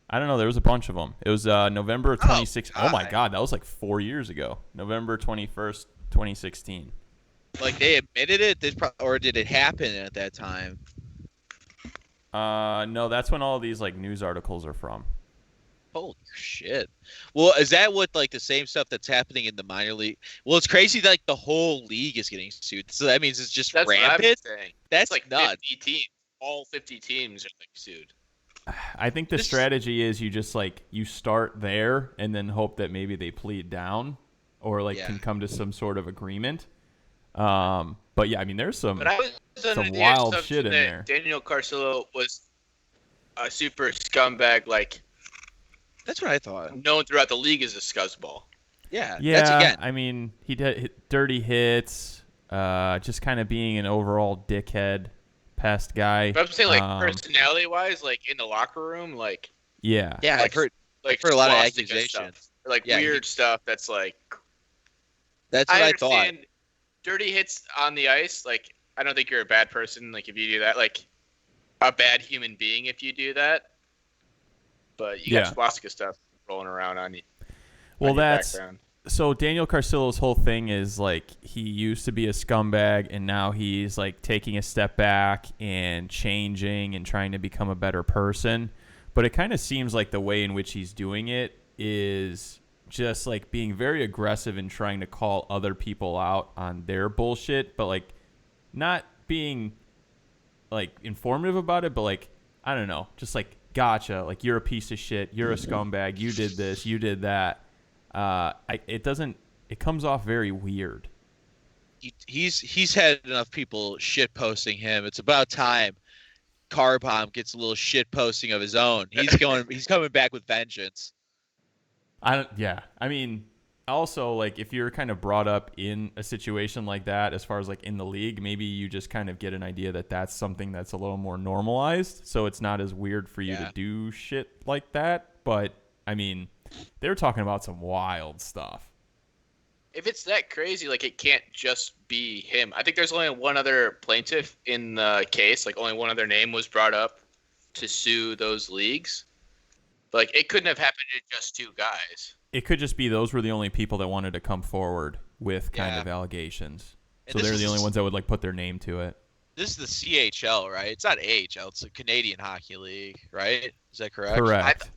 I don't know. There was a bunch of them. It was November of 2016. Oh, my God. God. That was like 4 years ago. November 21st, 2016. Like they admitted it, or did it happen at that time? No, that's when all these like news articles are from. Holy shit! Well, is that what like the same stuff that's happening in the minor league? Well, it's crazy that like the whole league is getting sued. So that means it's just That's what I'm rampant. saying. That's It's like nuts. 50 teams. All 50 teams are like sued. I think the This- strategy is you just like you start there and then hope that maybe they plead down or like Yeah. can come to some sort of agreement. But yeah, I mean, there's some But I was under some the wild assumption shit in that there. Daniel Carcillo was a super scumbag, like That's what I thought. known throughout the league as a scuzzball. Yeah. Yeah, That's again. I mean, he did dirty hits, just kind of being an overall dickhead, pest guy. But I'm saying, like, Um, personality-wise, like in the locker room, like Yeah, Yeah, like- I've heard. like heard a lot of swastika accusations. stuff. Or, like Yeah, weird stuff that's like That's what I thought. understand dirty hits on the ice. Like I don't think you're a bad person. Like if you do that, like a bad human being if you do that. But you Yeah. got swastika stuff rolling around on you. well, on your that's background. so Daniel Carcillo's whole thing is like he used to be a scumbag and now he's like taking a step back and changing and trying to become a better person. But it kind of seems like the way in which he's doing it is just like being very aggressive and trying to call other people out on their bullshit, but like not being like informative about it, but like I don't know, just like gotcha, like you're a piece of shit, you're a scumbag, you did this, you did that. It comes off very weird. He's had enough people shit posting him. It's about time Car Bomb gets a little shit posting of his own. He's coming back with vengeance. I mean, also like if you're kind of brought up in a situation like that, as far as like in the league, maybe you just kind of get an idea that that's something that's a little more normalized, so it's not as weird for you Yeah. to do shit like that. But I mean, they're talking about some wild stuff. If it's that crazy, like it can't just be him. I think there's only one other plaintiff in the case. Like only one other name was brought up to sue those leagues. But like it couldn't have happened to just two guys. It could just be those were the only people that wanted to come forward with kind Yeah. of allegations. And So this they're is the only the- ones that would like put their name to it. This is the CHL, right? It's not AHL. It's the Canadian Hockey League, right? Is that correct? Correct.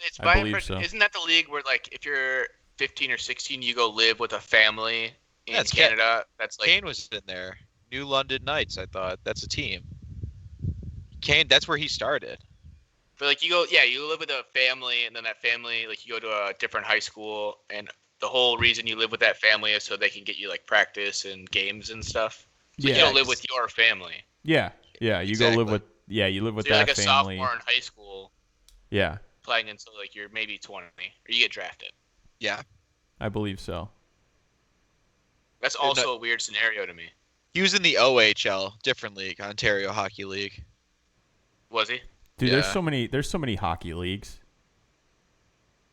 It's I my believe impression. so. Isn't that the league where like if you're 15 or 16, you go live with a family in Yeah, it's Canada? That's like, Kane was in there. New London Knights, I thought. That's a team. Kane, that's where he started. but like you live with a family, and then that family, like you go to a different high school, and the whole reason you live with that family is so they can get you like practice and games and stuff. So you Yeah. don't live with your family. Yeah. You go live Exactly. you live with So you're that like a family. sophomore in high school Yeah, playing until like you're maybe 20 or you get drafted. Yeah. I believe so. That's also a weird scenario to me. He was in the OHL, different league, Ontario Hockey League. Was he? Dude, Yeah. there's so many hockey leagues.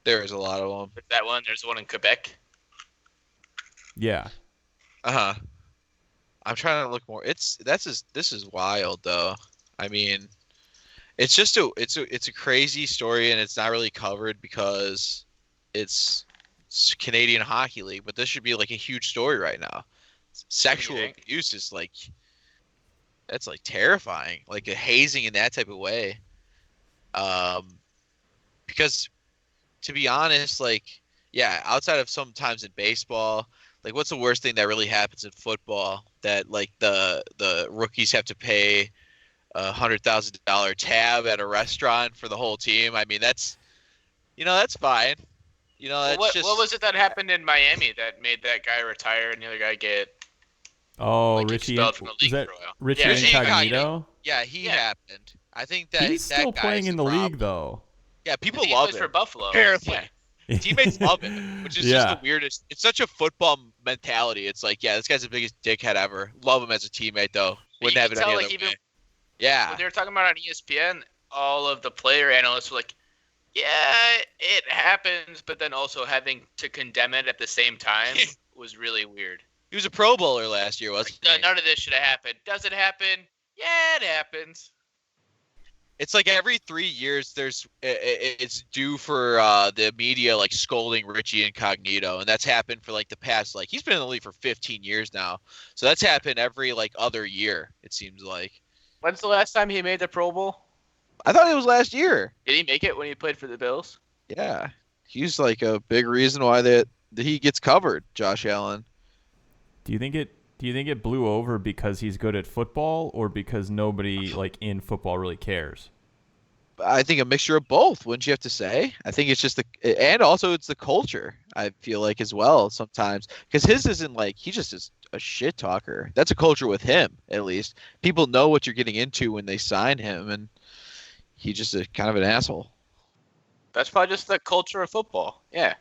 There is a lot of them. There's that one. There's one in Quebec. Yeah. Uh-huh. I'm trying to look more. This is wild though. I mean, it's a crazy story and it's not really covered because it's Canadian Hockey League, but this should be like a huge story right now. Sexual think? abuse is like that's like terrifying, like a hazing in that type of way. Because to be honest, like yeah, outside of sometimes in baseball, like what's the worst thing that really happens in football that like the rookies have to pay $100,000 tab at a restaurant for the whole team? I mean, that's that's fine. That's What just was it that happened in Miami that made that guy retire and the other guy get Oh, like Richie. expelled from the Is league that for a while? Richie Yeah, Richie Incognito? yeah, he Yeah. happened. I think that He's that still guy's playing in the problem. league though. Yeah, I people think he love plays it. for Buffalo. Apparently. Yeah. Teammates love it, which is just Yeah. the weirdest. It's such a football mentality. It's like, yeah, this guy's the biggest dickhead ever. Love him as a teammate though. But Wouldn't you have can it any tell, other like, even way. Yeah. when they were talking about it on ESPN, all of the player analysts were like, "Yeah, it happens," but then also having to condemn it at the same time was really weird. He was a Pro Bowler last year, wasn't he? None of this should have happened. Does it happen? Yeah, it happens. It's like every 3 years it's due for the media like scolding Richie Incognito, and that's happened for like the past like he's been in the league for 15 years now. So that's happened every like other year, it seems like. When's the last time he made the Pro Bowl? I thought it was last year. Did he make it when he played for the Bills? Yeah. He's like a big reason why that he gets covered, Josh Allen. Do you think it blew over because he's good at football or because nobody like in football really cares? I think a mixture of both, wouldn't you have to say? I think it's just and also it's the culture, I feel like as well sometimes. Because his isn't like, he just is a shit talker. That's a culture with him, at least. People know what you're getting into when they sign him, and he just is kind of an asshole. That's probably just the culture of football. Yeah.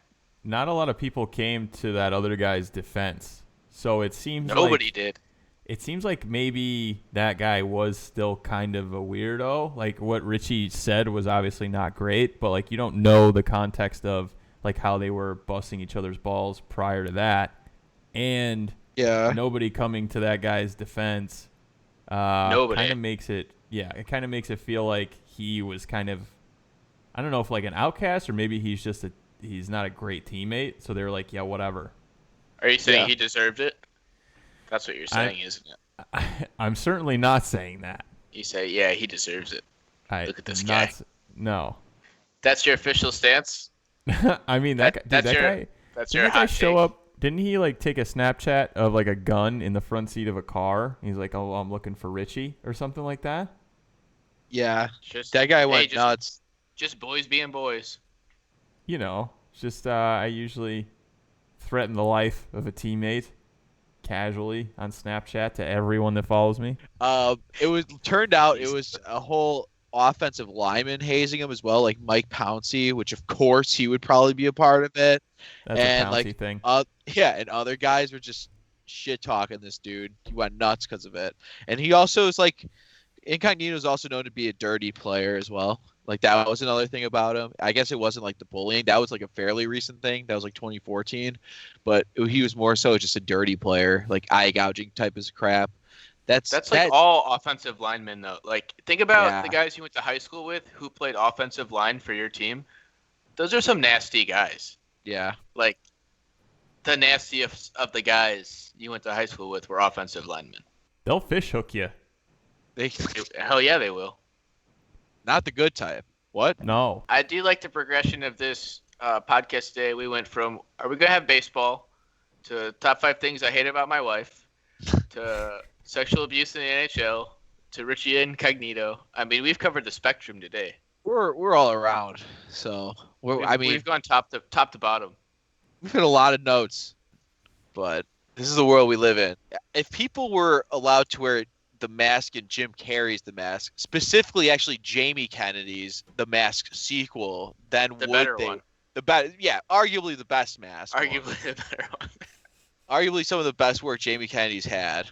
Not a lot of people came to that other guy's defense. So it seems Nobody did. It seems like maybe that guy was still kind of a weirdo. Like what Richie said was obviously not great, but like you don't know the context of like how they were busting each other's balls prior to that. And Yeah. nobody coming to that guy's defense Nobody. kind of makes it feel like he was kind of, I don't know if like an outcast or maybe he's not a great teammate. So they're like, yeah, whatever. Are you saying Yeah. he deserved it? That's what you're saying, isn't it? I'm certainly not saying that. You say, yeah, he deserves it. Look at this am guy. not- No. That's your official stance? I mean That's that your guy. That's Didn't your that guy hot show take. up? Didn't he like take a Snapchat of like a gun in the front seat of a car? He's like, "Oh, I'm looking for Richie" or something like that. Yeah. Just, That guy went just, nuts. Just boys being boys. You know, it's just I usually threaten the life of a teammate casually on Snapchat to everyone that follows me. Turned out it was a whole offensive lineman hazing him as well, like Mike Pouncey, which of course he would probably be a part of it. That's And, a Pouncey like, thing. Yeah, and other guys were just shit talking this dude. He went nuts because of it. And he also is like, Incognito is also known to be a dirty player as well. Like that was another thing about him. I guess it wasn't like the bullying. That was like a fairly recent thing. That was like 2014. But he was more so just a dirty player, like eye gouging type of crap. That's like all offensive linemen, though. Like, think about Yeah. the guys you went to high school with who played offensive line for your team. Those are some nasty guys. Yeah. Like, the nastiest of the guys you went to high school with were offensive linemen. They'll fish hook you. They Hell yeah, they will. not the good type. What? No. I do like the progression of this podcast today. We went from are we gonna have baseball to top 5 things I hate about my wife to sexual abuse in the NHL to Richie Incognito. I mean, we've covered the spectrum today. We're all around. So We've gone top to bottom. we've hit a lot of notes, but this is the world we live in. If people were allowed to wear the mask in Jim Carrey's The Mask, specifically actually Jamie Kennedy's The Mask sequel, then The would better they? one. The better, yeah, arguably the best mask. one. Arguably the better one. Arguably some of the best work Jamie Kennedy's had.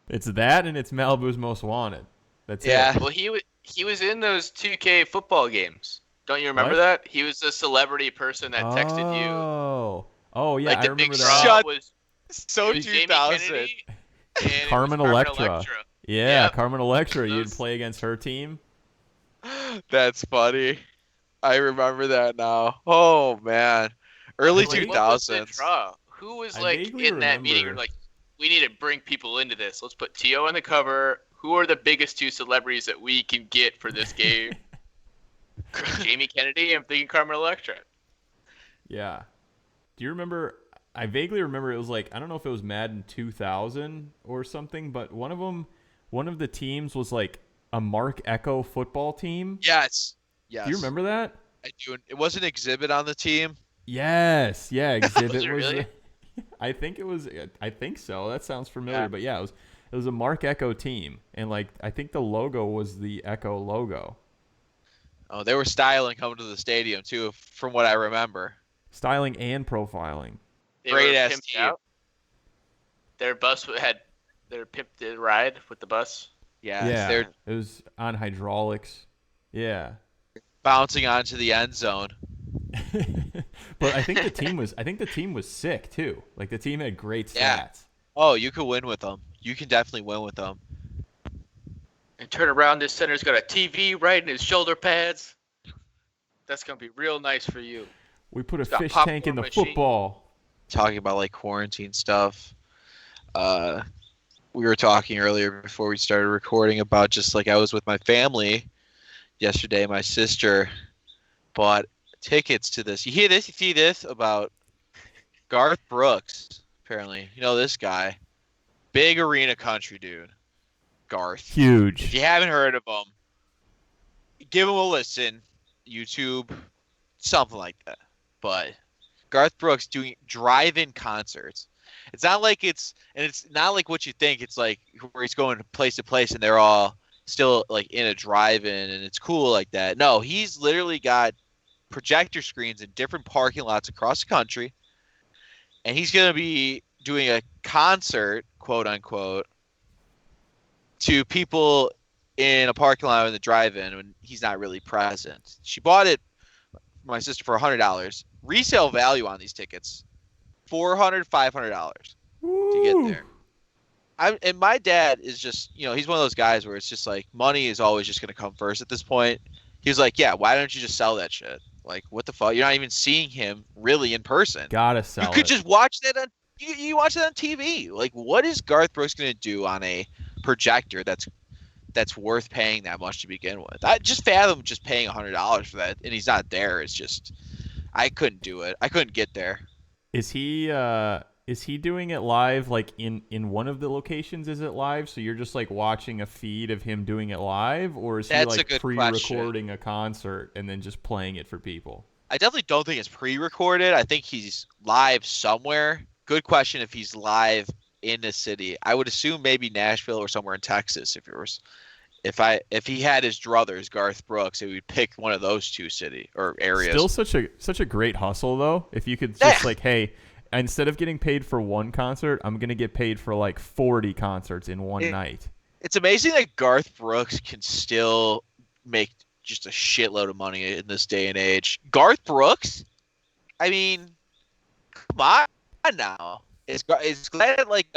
It's that and it's Malibu's Most Wanted. That's Yeah. it. Well, he was in those 2K football games. Don't you remember What? that? He was a celebrity person that texted you. Oh, yeah, Like I the remember big that. draw Shut- was, So it was Jamie 2000. Kennedy and it was Carmen Electra. Yeah, Yep. Carmen Electra. You'd Those- play against her team. That's funny. I remember that now. Oh man, early Wait, What was the 2000s. draw? Who was I like vaguely in that meeting? remember. Like, we need to bring people into this. Let's put T.O. on the cover. Who are the biggest 2 celebrities that we can get for this game? Jamie Kennedy. I'm thinking Carmen Electra. Yeah. Do you remember? I vaguely remember it was like, I don't know if it was Madden 2000 or something, but one of the teams was like a Mark Echo football team. Yes. Yes. Do you remember that? I do. It was an exhibit on the team. Yes. Yeah. Exhibit Was it really? I think it was. I think so. That sounds familiar. Yeah. But yeah, it was a Mark Echo team, and like I think the logo was the Echo logo. Oh, they were styling coming to the stadium too, from what I remember. Styling and profiling. They Great were ass pimped team. out. Their bus had their pimped ride with the bus. Yeah. Yeah. They're It was on hydraulics. Yeah. bouncing onto the end zone. But I think the team was sick too. Like the team had great stats. Yeah. Oh, you could win with them. You can definitely win with them. And turn around, this center's got a TV right in his shoulder pads. That's gonna be real nice for you. We put a got fish popcorn tank in the machine. football. Talking about like quarantine stuff. We were talking earlier before we started recording about just like I was with my family yesterday. My sister bought tickets to this. You hear this? You see this about Garth Brooks? Apparently, you know this guy, big arena country dude, Garth. If Huge. you haven't heard of him, give him a listen. YouTube, something like that. But Garth Brooks doing drive-in concerts. It's not like it's not like what you think. It's like where he's going place to place and they're all still like in a drive-in and it's cool like that. No, he's literally got projector screens in different parking lots across the country, and he's gonna be doing a concert, quote unquote, to people in a parking lot in the drive-in when he's not really present. She bought it, my sister, for $100. Resale value on these tickets, $400, $500 to get there. And my dad is just, he's one of those guys where it's just like money is always just gonna come first at this point. He was like, yeah, why don't you just sell that shit? Like, what the fuck? You're not even seeing him really in person. Gotta sell You could it. just watch that on you watch that on TV. Like, what is Garth Brooks gonna do on a projector that's worth paying that much to begin with? I just fathom just paying $100 for that, and he's not there. It's just, I couldn't do it. I couldn't get there. Is he doing it live like in one of the locations? Is it live? So you're just like watching a feed of him doing it live, or is That's he a like good pre-recording a concert and then just playing it for people? I definitely don't think it's pre-recorded. I think he's live somewhere. Good question if he's live in the city. I would assume maybe Nashville or somewhere in Texas. If he had his druthers, Garth Brooks, it would pick one of those two city or areas. Still such a great hustle though. If you could just like, hey, instead of getting paid for one concert, I'm gonna get paid for like 40 concerts in one night. It's amazing that Garth Brooks can still make just a shitload of money in this day and age. Garth Brooks? I mean, come on now. It's glad like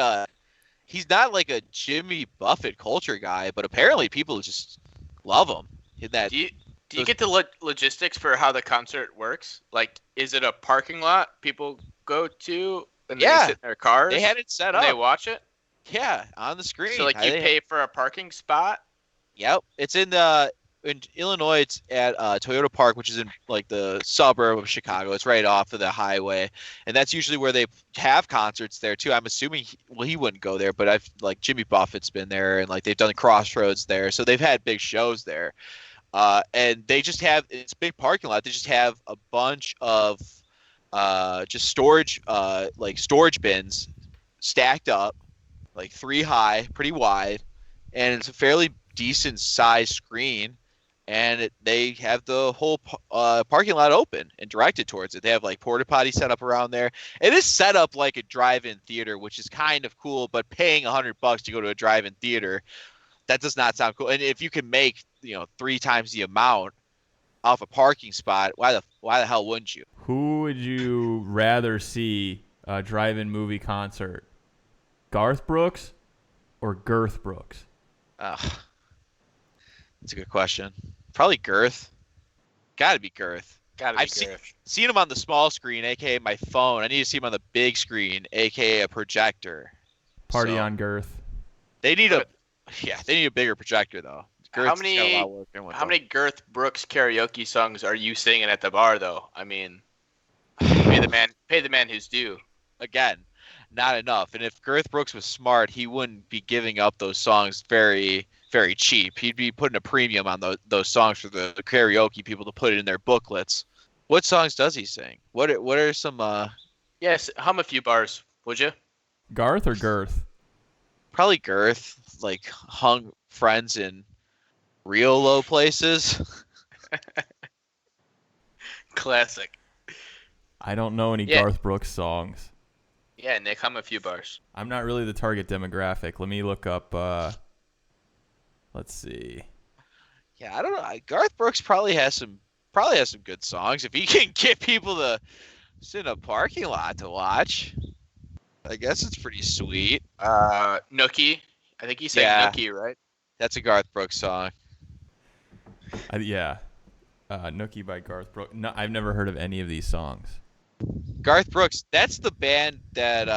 he's not like a Jimmy Buffett culture guy, but apparently people just love him. In that, Do you get the logistics for how the concert works? Like, is it a parking lot people go to and they sit in their cars? they had it set and up. they watch it? Yeah, on the screen. So, like, you pay for a parking spot? Yep, it's in the in Illinois, it's at Toyota Park, which is in like the suburb of Chicago. It's right off of the highway, and that's usually where they have concerts there too. I'm assuming he wouldn't go there, but I've like Jimmy Buffett's been there, and like they've done the Crossroads there, so they've had big shows there. And they just have it's a big parking lot. They just have a bunch of just storage like storage bins stacked up, like 3 high, pretty wide, and it's a fairly decent size screen, and they have the whole parking lot open and directed towards it. They have like porta potty set up around there. It is set up like a drive-in theater, which is kind of cool, but paying $100 to go to a drive-in theater, that does not sound cool. And if you can make 3 times the amount off a parking spot, why the hell wouldn't you? Who would you rather see a drive-in movie concert? Garth Brooks or Girth Brooks? That's a good question. Probably Girth. Gotta be Girth. I've seen him on the small screen, aka my phone. I need to see him on the big screen, aka a projector. Party on Girth. They need a bigger projector though. How many Girth Brooks karaoke songs are you singing at the bar though? I mean, pay the man his due. Again, not enough. And if Girth Brooks was smart, he wouldn't be giving up those songs very, very cheap. He'd be putting a premium on those songs for the karaoke people to put it in their booklets. What songs does he sing? What are some? Yes, hum a few bars, would you? Garth or Girth? Probably Girth. Like hung friends in real low places. Classic. I don't know any Garth Brooks songs. Yeah, Nick, hum a few bars. I'm not really the target demographic. Let me look up. Let's see. Yeah, I don't know. Garth Brooks probably has some good songs if he can get people to sit in a parking lot to watch. I guess it's pretty sweet. Nookie. I think he sang Nookie, right? That's a Garth Brooks song. Nookie by Garth Brooks. No, I've never heard of any of these songs. Garth Brooks, that's the band that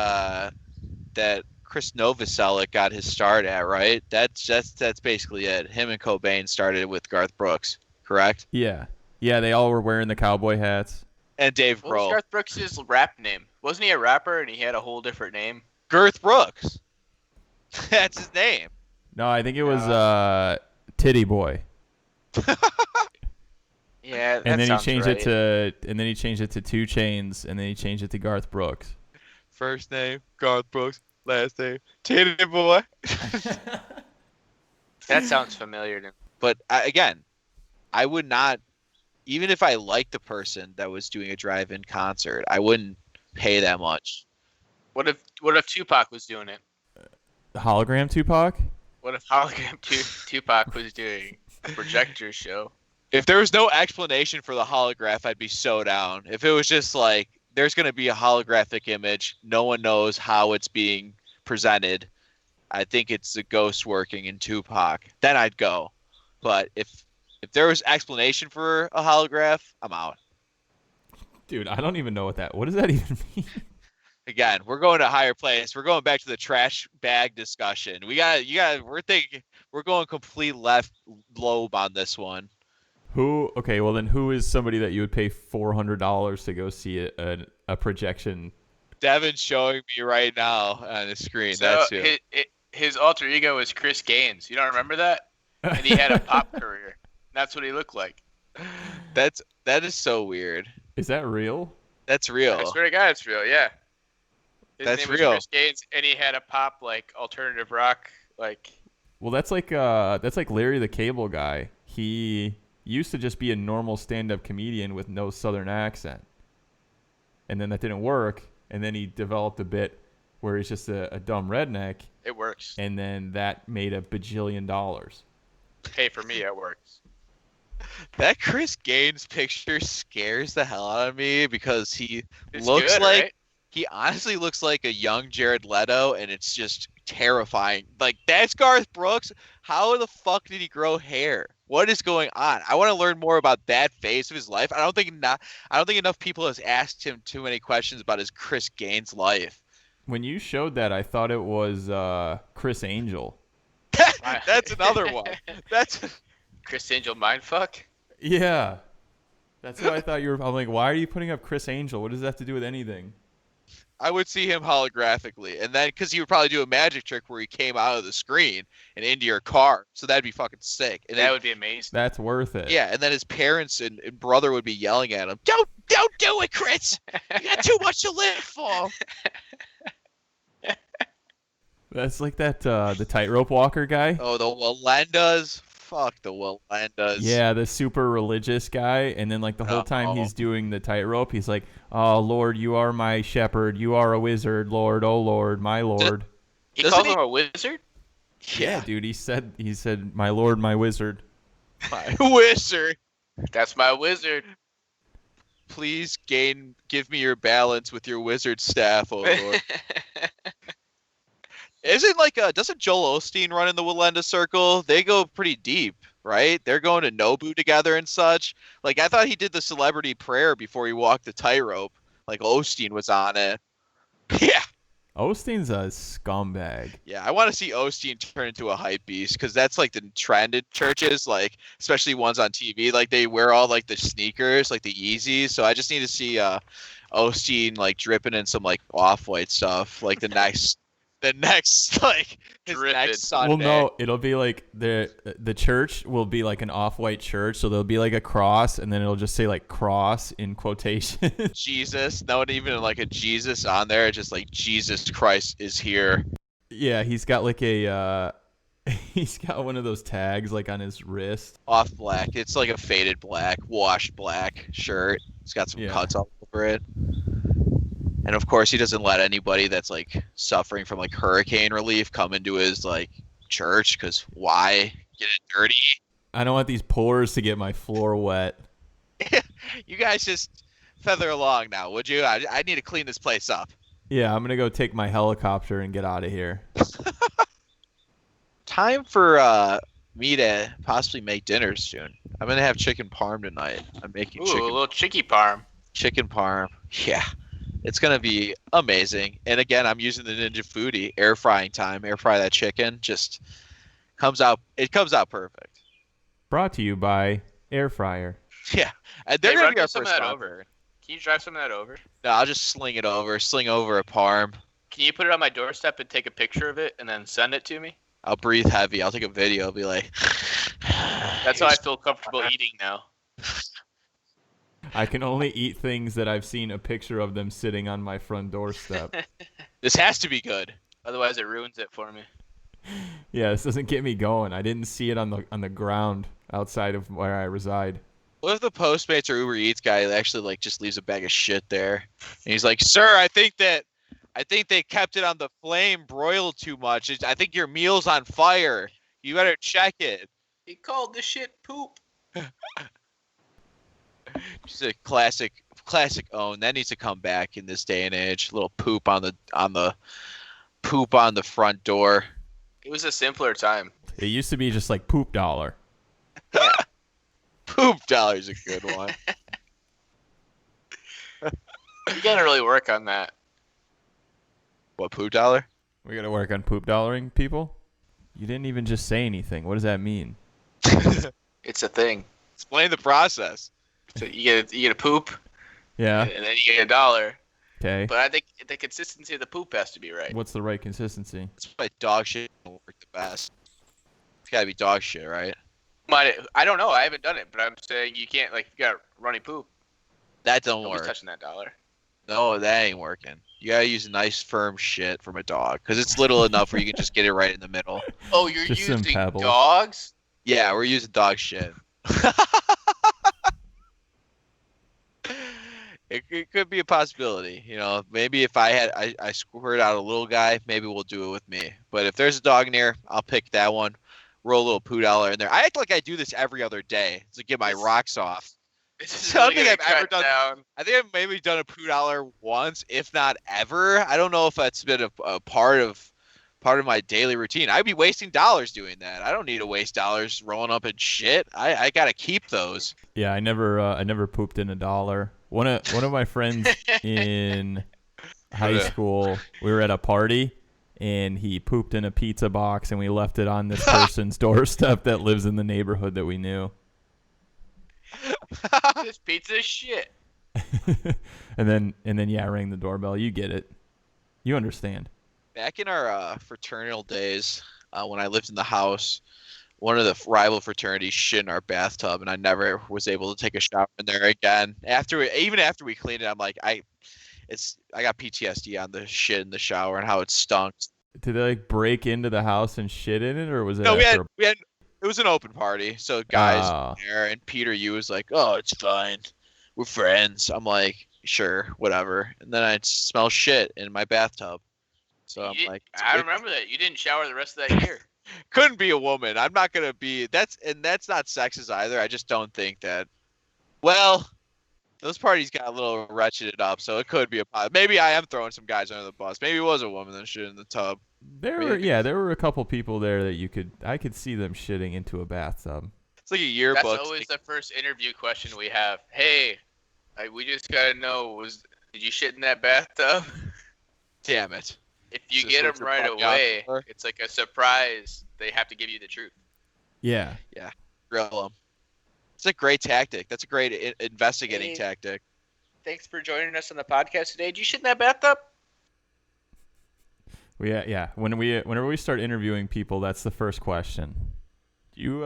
Chris Novoselic got his start at, right? That's basically it. Him and Cobain started with Garth Brooks, correct? Yeah, they all were wearing the cowboy hats. And Dave Grohl. What was Garth Brooks' rap name? Wasn't he a rapper and he had a whole different name? Girth Brooks. That's his name. No, I think it was Titty Boy. Yeah, and then sounds he changed right. it to 2 Chainz, and then he changed it to Garth Brooks. First name Garth Brooks, last name Titty Boy. That sounds familiar. But I would not, even if I liked the person that was doing a drive-in concert, I wouldn't pay that much. What if Tupac was doing it? Hologram Tupac? What if hologram Tupac was doing a projector show? If there was no explanation for the holograph, I'd be so down. If it was just like, there's going to be a holographic image, no one knows how it's being presented, I think it's the ghost working in Tupac, then I'd go. But if there was explanation for a holograph, I'm out. Dude, I don't even know what does that even mean? Again, we're going to a higher place. We're going back to the trash bag discussion. We're going complete left lobe on this one. Who is somebody that you would pay $400 to go see a projection? Devin's showing me right now on the screen. So that's who. His alter ego is Chris Gaines. You don't remember that? And he had a pop career. That's what he looked like. That is so weird. Is that real? That's real. I swear to God, it's real. Yeah. His That's name was real. Chris Gaines, and he had a pop like alternative rock like. Well, that's like Larry the Cable Guy. He used to just be a normal stand-up comedian with no Southern accent, and then that didn't work. And then he developed a bit where he's just a dumb redneck. It works. And then that made $1 bajillion. Hey, for me, it works. That Chris Gaines picture scares the hell out of me because he It's looks good, like right? he honestly looks like a young Jared Leto, and it's just terrifying. Like, that's Garth Brooks. How the fuck did he grow hair? What is going on? I want to learn more about that phase of his life. I don't think enough people has asked him too many questions about his Chris Gaines life. When you showed that, I thought it was Chris Angel. That's another one. That's Chris Angel mindfuck? Yeah. That's what I thought you were. I'm like, why are you putting up Chris Angel? What does that have to do with anything? I would see him holographically, and then because he would probably do a magic trick where he came out of the screen and into your car, so that'd be fucking sick. And That then, would be amazing. That's worth it. yeah, and then his parents and brother would be yelling at him, "Don't do it, Chris! You got too much to live for." That's like that the tightrope walker guy. Oh, the Walendas. Fuck the Walendas. Yeah, the super religious guy, and then like the whole time he's doing the tightrope, he's like, "Oh Lord, you are my shepherd. You are a wizard, Lord. Oh Lord, my Lord." He Doesn't calls he- him a wizard? Yeah, dude. He said, "My Lord, my wizard." My wizard. That's my wizard. Please give me your balance with your wizard staff, oh Lord. Isn't doesn't Joel Osteen run in the Walenda Circle? They go pretty deep, right? They're going to Nobu together and such. Like, I thought he did the celebrity prayer before he walked the tightrope. Like, Osteen was on it. Yeah. Osteen's a scumbag. Yeah, I want to see Osteen turn into a hype beast because that's like the trend in churches, like especially ones on TV. Like they wear all like the sneakers, like the Yeezys. So I just need to see Osteen like dripping in some like off-white stuff, like the next like his Dripping. next Sunday. Well, no, it'll be like the church will be like an off-white church, so there'll be like a cross, and then it'll just say like cross in quotation. Jesus, not even like a Jesus on there, just like Jesus Christ is here. Yeah, he's got like a he's got one of those tags like on his wrist. Off black. It's like a faded black, washed black shirt. It's got some Yeah. cuts all over it. And of course, he doesn't let anybody that's like suffering from like hurricane relief come into his like church because why? Get it dirty. I don't want these pores to get my floor wet. You guys just feather along now, would you? I need to clean this place up. Yeah, I'm gonna go take my helicopter and get out of here. Time for me to possibly make dinner soon. I'm gonna have chicken parm tonight. I'm making Ooh, a chicken little chicky parm. parm. Yeah. It's gonna be amazing. And again, I'm using the Ninja Foodie air frying time. Air fry that chicken. Just comes out perfect. Brought to you by Air Fryer. Yeah. And they're Hey, gonna run be our some first of that sponsor. over. Can you drive some of that over? No, I'll just sling over a parm. Can you put it on my doorstep and take a picture of it and then send it to me? I'll breathe heavy. I'll take a video. I'll be like, That's how I feel comfortable eating now. I can only eat things that I've seen a picture of them sitting on my front doorstep. This has to be good. Otherwise, it ruins it for me. Yeah, this doesn't get me going. I didn't see it on the ground outside of where I reside. What if the Postmates or Uber Eats guy actually like just leaves a bag of shit there? And he's like, "Sir, I think they kept it on the flame broiled too much. I think your meal's on fire. You better check it." He called the shit poop. Just a classic own. That needs to come back in this day and age. A little poop on the front door. It was a simpler time. It used to be just like poop dollar. Poop dollar's a good one. You gotta really work on that. What, poop dollar? We gotta work on poop dollaring people. You didn't even just say anything. What does that mean? It's a thing. Explain the process. So you get a poop, Yeah. and then you get $1. Okay. But I think the consistency of the poop has to be right. What's the right consistency? That's why dog shit will work the best. It's gotta be dog shit, right? I don't know. I haven't done it, but I'm saying you can't if you got runny poop. That don't Nobody's work. touching that $1. No, that ain't working. You gotta use nice firm shit from a dog because it's little enough where you can just get it right in the middle. Oh, you're Just some using pebbles. dogs? Yeah, we're using dog shit. It could be a possibility, maybe if I squirt out a little guy, maybe we'll do it with me. But if there's a dog near, I'll pick that one, roll a little poo dollar in there. I act like I do this every other day to get my rocks off. It's I don't think really I've ever cut done- down. I think I've maybe done a poo dollar once, if not ever. I don't know if that's been a part of my daily routine. I'd be wasting dollars doing that. I don't need to waste dollars rolling up in shit. I gotta keep those. Yeah, I never pooped in $1. One of my friends in high school, we were at a party, and he pooped in a pizza box, and we left it on this person's doorstep that lives in the neighborhood that we knew. This pizza is shit. and then yeah, rang the doorbell. You get it. You understand. Back in our fraternal days, when I lived in the house, one of the rival fraternities shit in our bathtub, and I never was able to take a shower in there again. Even after we cleaned it, I'm like, I got PTSD on the shit in the shower and how it stunk. Did they like break into the house and shit in it, or was it? No, after we had it was an open party, so guys Oh. were there, and Peter Yu was like, "Oh, it's fine, we're friends." I'm like, "Sure, whatever." And then I smell shit in my bathtub, so I'm like, I remember that. You didn't shower the rest of that year. couldn't be a woman. I'm not gonna be. That's not sexist either. I just don't think that. Well, those parties got a little wretched up, so it could be maybe I am throwing some guys under the bus. Maybe it was a woman that shit in the tub. There were a couple people there that I could see them shitting into a bathtub. It's like a yearbook. That's always the first interview question we have. Hey, we just gotta know, did you shit in that bathtub? Damn it. If you This get is what them you're right fucking out away, for? it's like a surprise. They have to give you the truth. Yeah. Grill them. It's a great tactic. That's a great investigating Hey. tactic. Thanks for joining us on the podcast today. Did you shit in that bathtub? Yeah. Whenever we start interviewing people, that's the first question. You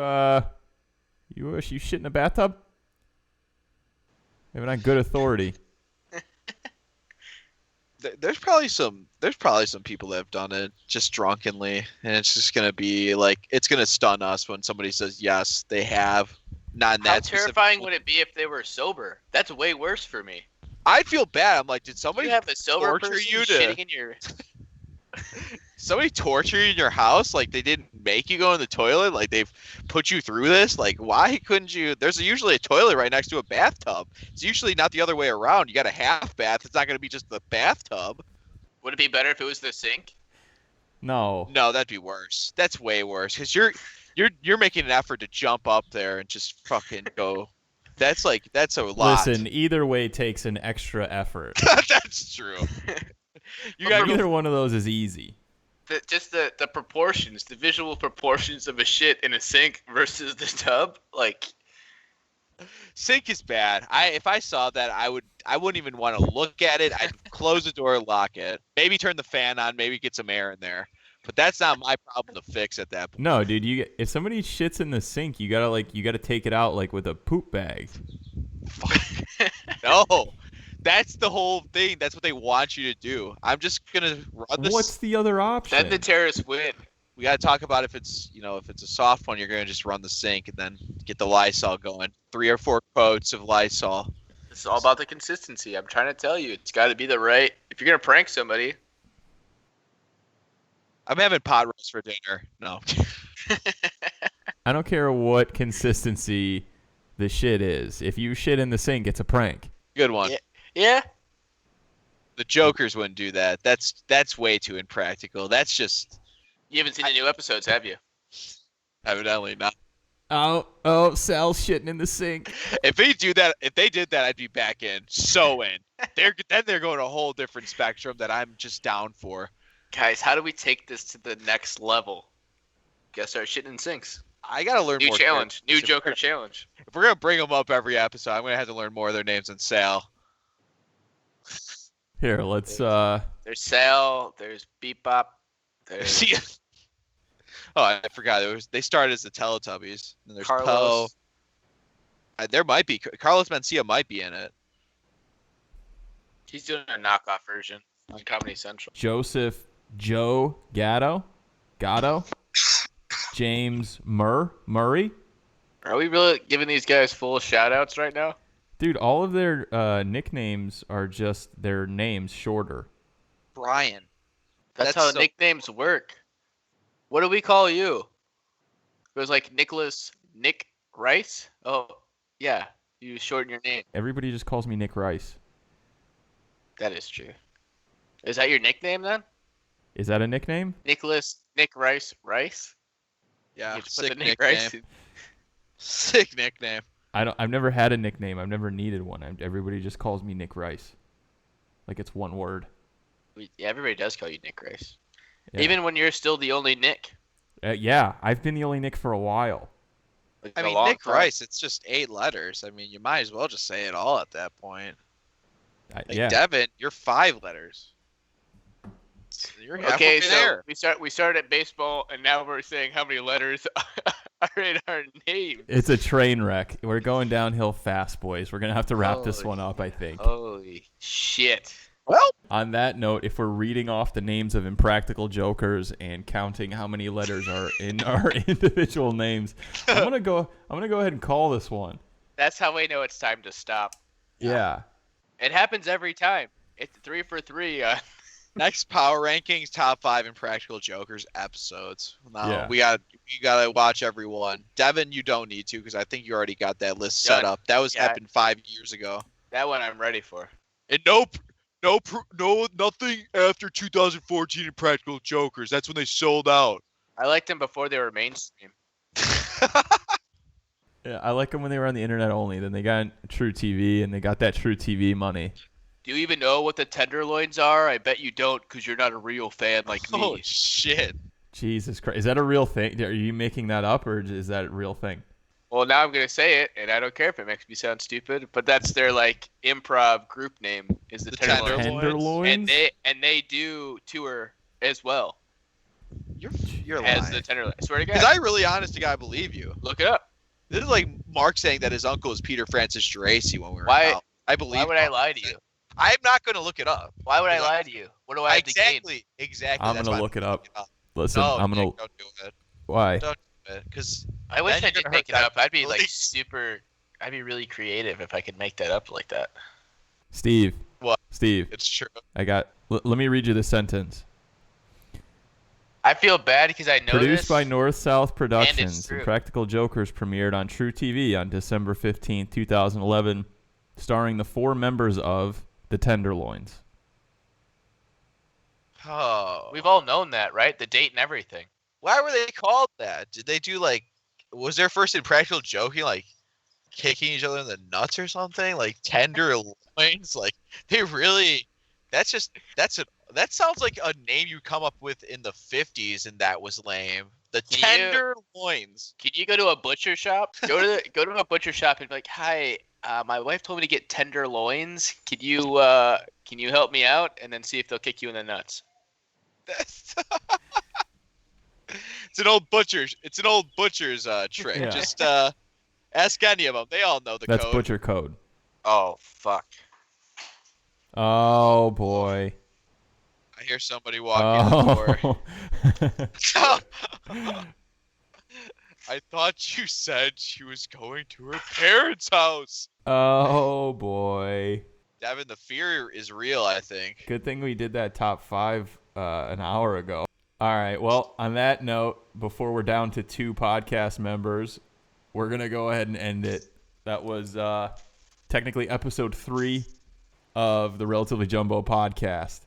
shit in a bathtub? Maybe not good authority. There's probably some people that have done it just drunkenly, and it's just gonna be like it's gonna stun us when somebody says yes they have. Not in How that specific terrifying way. would it be if they were sober? That's way worse for me. I'd feel bad. I'm like, did You somebody have a sober torture person you to- shitting in your. torture you in your house? Like they didn't make you go in the toilet? Like they've put you through this? Like why couldn't you? There's usually a toilet right next to a bathtub. It's usually not the other way around. You got a half bath. It's not going to be just the bathtub. Would it be better if it was the sink? No. No, that'd be worse. That's way worse because you're making an effort to jump up there and just fucking go. That's a lot. Listen, either way takes an extra effort. That's true. Either one of those is easy. Just the proportions, the visual proportions of a shit in a sink versus the tub, like. Sink is bad. If I saw that, I wouldn't even want to look at it. I'd close the door, lock it, maybe turn the fan on, maybe get some air in there. But that's not my problem to fix at that point. No, dude, if somebody shits in the sink, you gotta take it out like with a poop bag. No, that's the whole thing. That's what they want you to do. I'm just gonna run this. What's the other option? Then the terrorists win. We gotta talk about if it's a soft one, you're gonna just run the sink and then get the Lysol going. 3 or 4 coats of Lysol. It's all about the consistency. I'm trying to tell you, it's got to be the right. If you're gonna prank somebody, I'm having pot roast for dinner. No. I don't care what consistency the shit is. If you shit in the sink, it's a prank. Good one. yeah. The Jokers wouldn't do that. That's way too impractical. That's just You haven't seen the new episodes, have you? evidently not. Oh, Sal's shitting in the sink. If they did that, I'd be back in. So in. They're going a whole different spectrum that I'm just down for. Guys, how do we take this to the next level? Gotta start shitting in sinks. I gotta learn New more. challenge. New characters. Joker challenge. If we're gonna bring them up every episode, I'm gonna have to learn more of their names than Sal. Here, let's There's Sal. There's Beep Bop. There's See. Oh, I forgot. They started as the Teletubbies. And there's Carlos. Poe. There might be Carlos Mencia might be in it. He's doing a knockoff version on Comedy Central. Joseph Joe Gatto, James Murray. Are we really giving these guys full shout outs right now? Dude, all of their nicknames are just their names shorter. Brian. That's That's how so- nicknames work. What do we call you? It was like Nick Rice? Oh, yeah. You shorten your name. Everybody just calls me Nick Rice. That is true. Is that your nickname then? Is that a nickname? Nick Rice? Yeah, You just put sick the Nick nickname. Rice in- Sick nickname. I've never had a nickname. I've never needed one. Everybody just calls me Nick Rice. Like it's one word. Yeah, everybody does call you Nick Rice. Yeah. Even when you're still the only Nick. Yeah, I've been the only Nick for a while. Like, I a mean, long Nick time. Rice, it's just 8 letters. I mean, you might as well just say it all at that point. Like Yeah. Devin, you're 5 letters. You're halfway Okay, so there. we started at baseball, and now we're saying how many letters are in our name. It's a train wreck. We're going downhill fast, boys. We're going to have to wrap this one up, I think. Holy shit. Well, On that note, if we're reading off the names of impractical jokers and counting how many letters are in our individual names, I'm gonna go ahead and call this one. That's how we know it's time to stop. Yeah. It happens every time. It's 3 for 3. next power rankings, top 5 impractical jokers episodes. Now Yeah. you gotta watch every one. Devin, you don't need to because I think you already got that list set Done. up. That was Yeah. happened 5 years ago. That one I'm ready for. And nothing after 2014 impractical jokers. That's when they sold out. I liked them before they were mainstream. Yeah, I like them when they were on the internet only. Then they got True TV, and they got that True TV money. Do you even know what the tenderloins are? I bet you don't, because you're not a real fan like me. Oh shit! Jesus Christ. Is that a real thing? Are you making that up, or is that a real thing? Well, now I'm gonna say it, and I don't care if it makes me sound stupid, but that's their like improv group name is the The tenderloins. Tenderloins? And they do tour as well You're as lying. the tenderloins. I swear to God. Because I really, honest to God, believe you. Look it up. This is like Mark saying that his uncle is Peter Francis Geraci when we were Why- in college. I believe. Why would I Mark. lie to you? I'm not going to look it up. Why would I Because lie to you? What do I have to gain? Exactly. I'm That's gonna why look it up. looking Listen, No, I'm gonna. Nick, don't do it. Why? Don't do it. Because I wish Then I you're did gonna make hurt it up. that I'd be like belief. super. I'd be really creative if I could make that up like that. Steve. What? Steve. it's true. Let me read you this sentence. I feel bad because I know Produced this. by North South Productions, true. Impractical Jokers premiered on True TV on December 15th, 2011, starring the 4 members of the Tenderloins. Oh. We've all known that, right? The date and everything. Why were they called that? Did they do like? Was their first impractical joking like kicking each other in the nuts or something? Like tenderloins? Like they really? That sounds like a name you come up with in the 50s, and that was lame. The Can you- tenderloins. Can you go to a butcher shop? Go to a butcher shop and be like, "Hi, my wife told me to get tenderloins. Can you help me out?" And then see if they'll kick you in the nuts. That's It's an old butcher's trick. Yeah. Just ask any of them. They all know the That's code. Butcher Code. Oh fuck! Oh, boy. I hear somebody walking in the door. Oh. I thought you said she was going to her parents' house. Oh, boy. Devin, the fear is real, I think. Good thing we did that top 5 an hour ago. All right. Well, on that note, before we're down to 2 podcast members, we're going to go ahead and end it. That was technically episode 3 of the Relatively Jumbo podcast.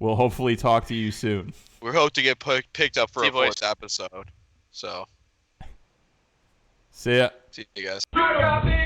We'll hopefully talk to you soon. We hope to get picked up for See a you, boys. 4th episode. So, See ya. see you guys. Drop it.